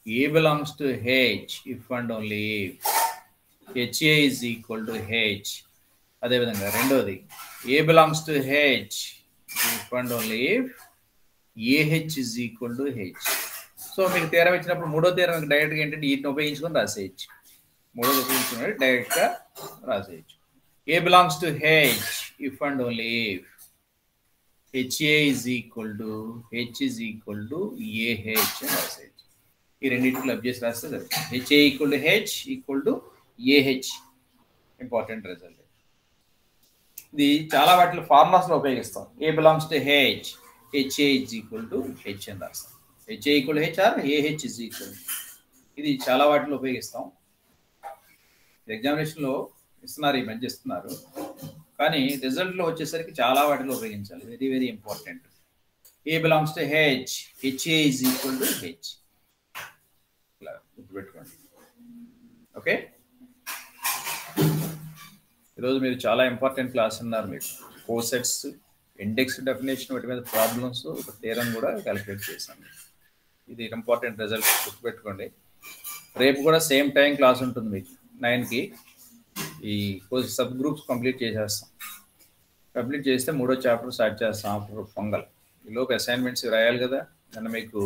A belongs to H if and only if HA is equal to H. అదేవిధంగా రెండోది A belongs to H if and only if AH is equal to H. So మీకు theorem ఇచ్చినప్పుడు మూడో theorem డైరెక్ట్గా ఏంటంటే వీటిని ఉపయోగించుకొని రాసేయచ్చు. మూడోది ఉపయోగించుకుని డైరెక్ట్గా రాసేయచ్చు. A belongs to H if and only if HA is equal to AH అని రాసేయచ్చు. ఈ రెండింటికి లబ్ చేసి రాస్తే HA equal to H equal to AH. Important result. ఇది చాలా వాటిలో ఫార్ములాస్లో ఉపయోగిస్తాం. A belongs to H, HA is equal to H అని రాస్తాం. HA equal to H or AH is equal. ఇది చాలా వాటిలో ఉపయోగిస్తాం. ఎగ్జామినేషన్లో ఇస్తున్నారు, ఈ మధ్య ఇస్తున్నారు, కానీ రిజల్ట్లో వచ్చేసరికి చాలా వాటిలో ఉపయోగించాలి. Very very important. A belongs to H, HA is equal to H. ఇలా గుర్తుపెట్టుకోండి. ఓకే, ఈరోజు మీరు చాలా ఇంపార్టెంట్ క్లాస్ ఉన్నారు. మీకు కోసెట్స్, ఇండెక్స్ డెఫినేషన్, వాటి మీద ప్రాబ్లమ్స్, ఒక థియరం కూడా క్యాలిక్యులేట్ చేశాను. ఇది ఇంపార్టెంట్ రిజల్ట్ గుర్తుపెట్టుకోండి. రేపు కూడా సేమ్ టైం క్లాస్ ఉంటుంది మీకు 9కి. ఈ సబ్ గ్రూప్స్ కంప్లీట్ చేసేస్తాం. కంప్లీట్ చేస్తే మూడో చాప్టర్ స్టార్ట్ చేస్తాం ఆఫ్టర్ పొంగల్. ఈలోపు అసైన్మెంట్స్ రాయాలి కదా. నన్ను మీకు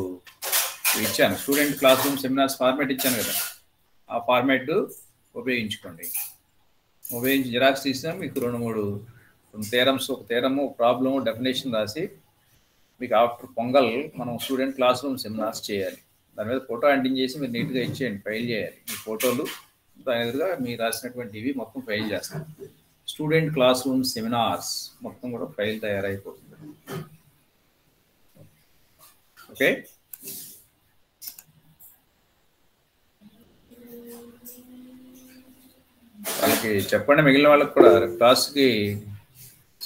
ఇచ్చాను student class room seminars format ఇచ్చాను కదా, ఆ ఫార్మేట్ ఉపయోగించుకోండి. ఉపయోగించి జిరాక్స్ తీసినా మీకు థియరమ్స్, ఒక థియరము, ప్రాబ్లము, డెఫినేషన్ రాసి మీకు ఆఫ్టర్ పొంగల్ మనం స్టూడెంట్ క్లాస్ రూమ్ సెమినార్స్ చేయాలి. దాని మీద ఫోటో అంటింగ్ చేసి మీరు నీట్గా ఇచ్చేయండి, ఫైల్ చేయాలి. మీ ఫోటోలు దాని ఎదురుగా మీరు రాసినటువంటి ఇవి మొత్తం ఫైల్ చేస్తాం. స్టూడెంట్ క్లాస్ రూమ్ సెమినార్స్ మొత్తం కూడా ఫైల్ తయారైపోతుంది. ఓకే, వాళ్ళకి చెప్పండి, మిగిలిన వాళ్ళకి కూడా క్లాస్కి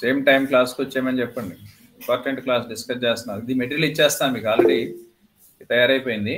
సేమ్ టైం క్లాస్కి వచ్చామని చెప్పండి. ఇంపార్టెంట్ క్లాస్ డిస్కస్ చేస్తున్నారు. ఇది మెటీరియల్ ఇచ్చేస్తాను మీకు, ఆల్రెడీ తయారైపోయింది.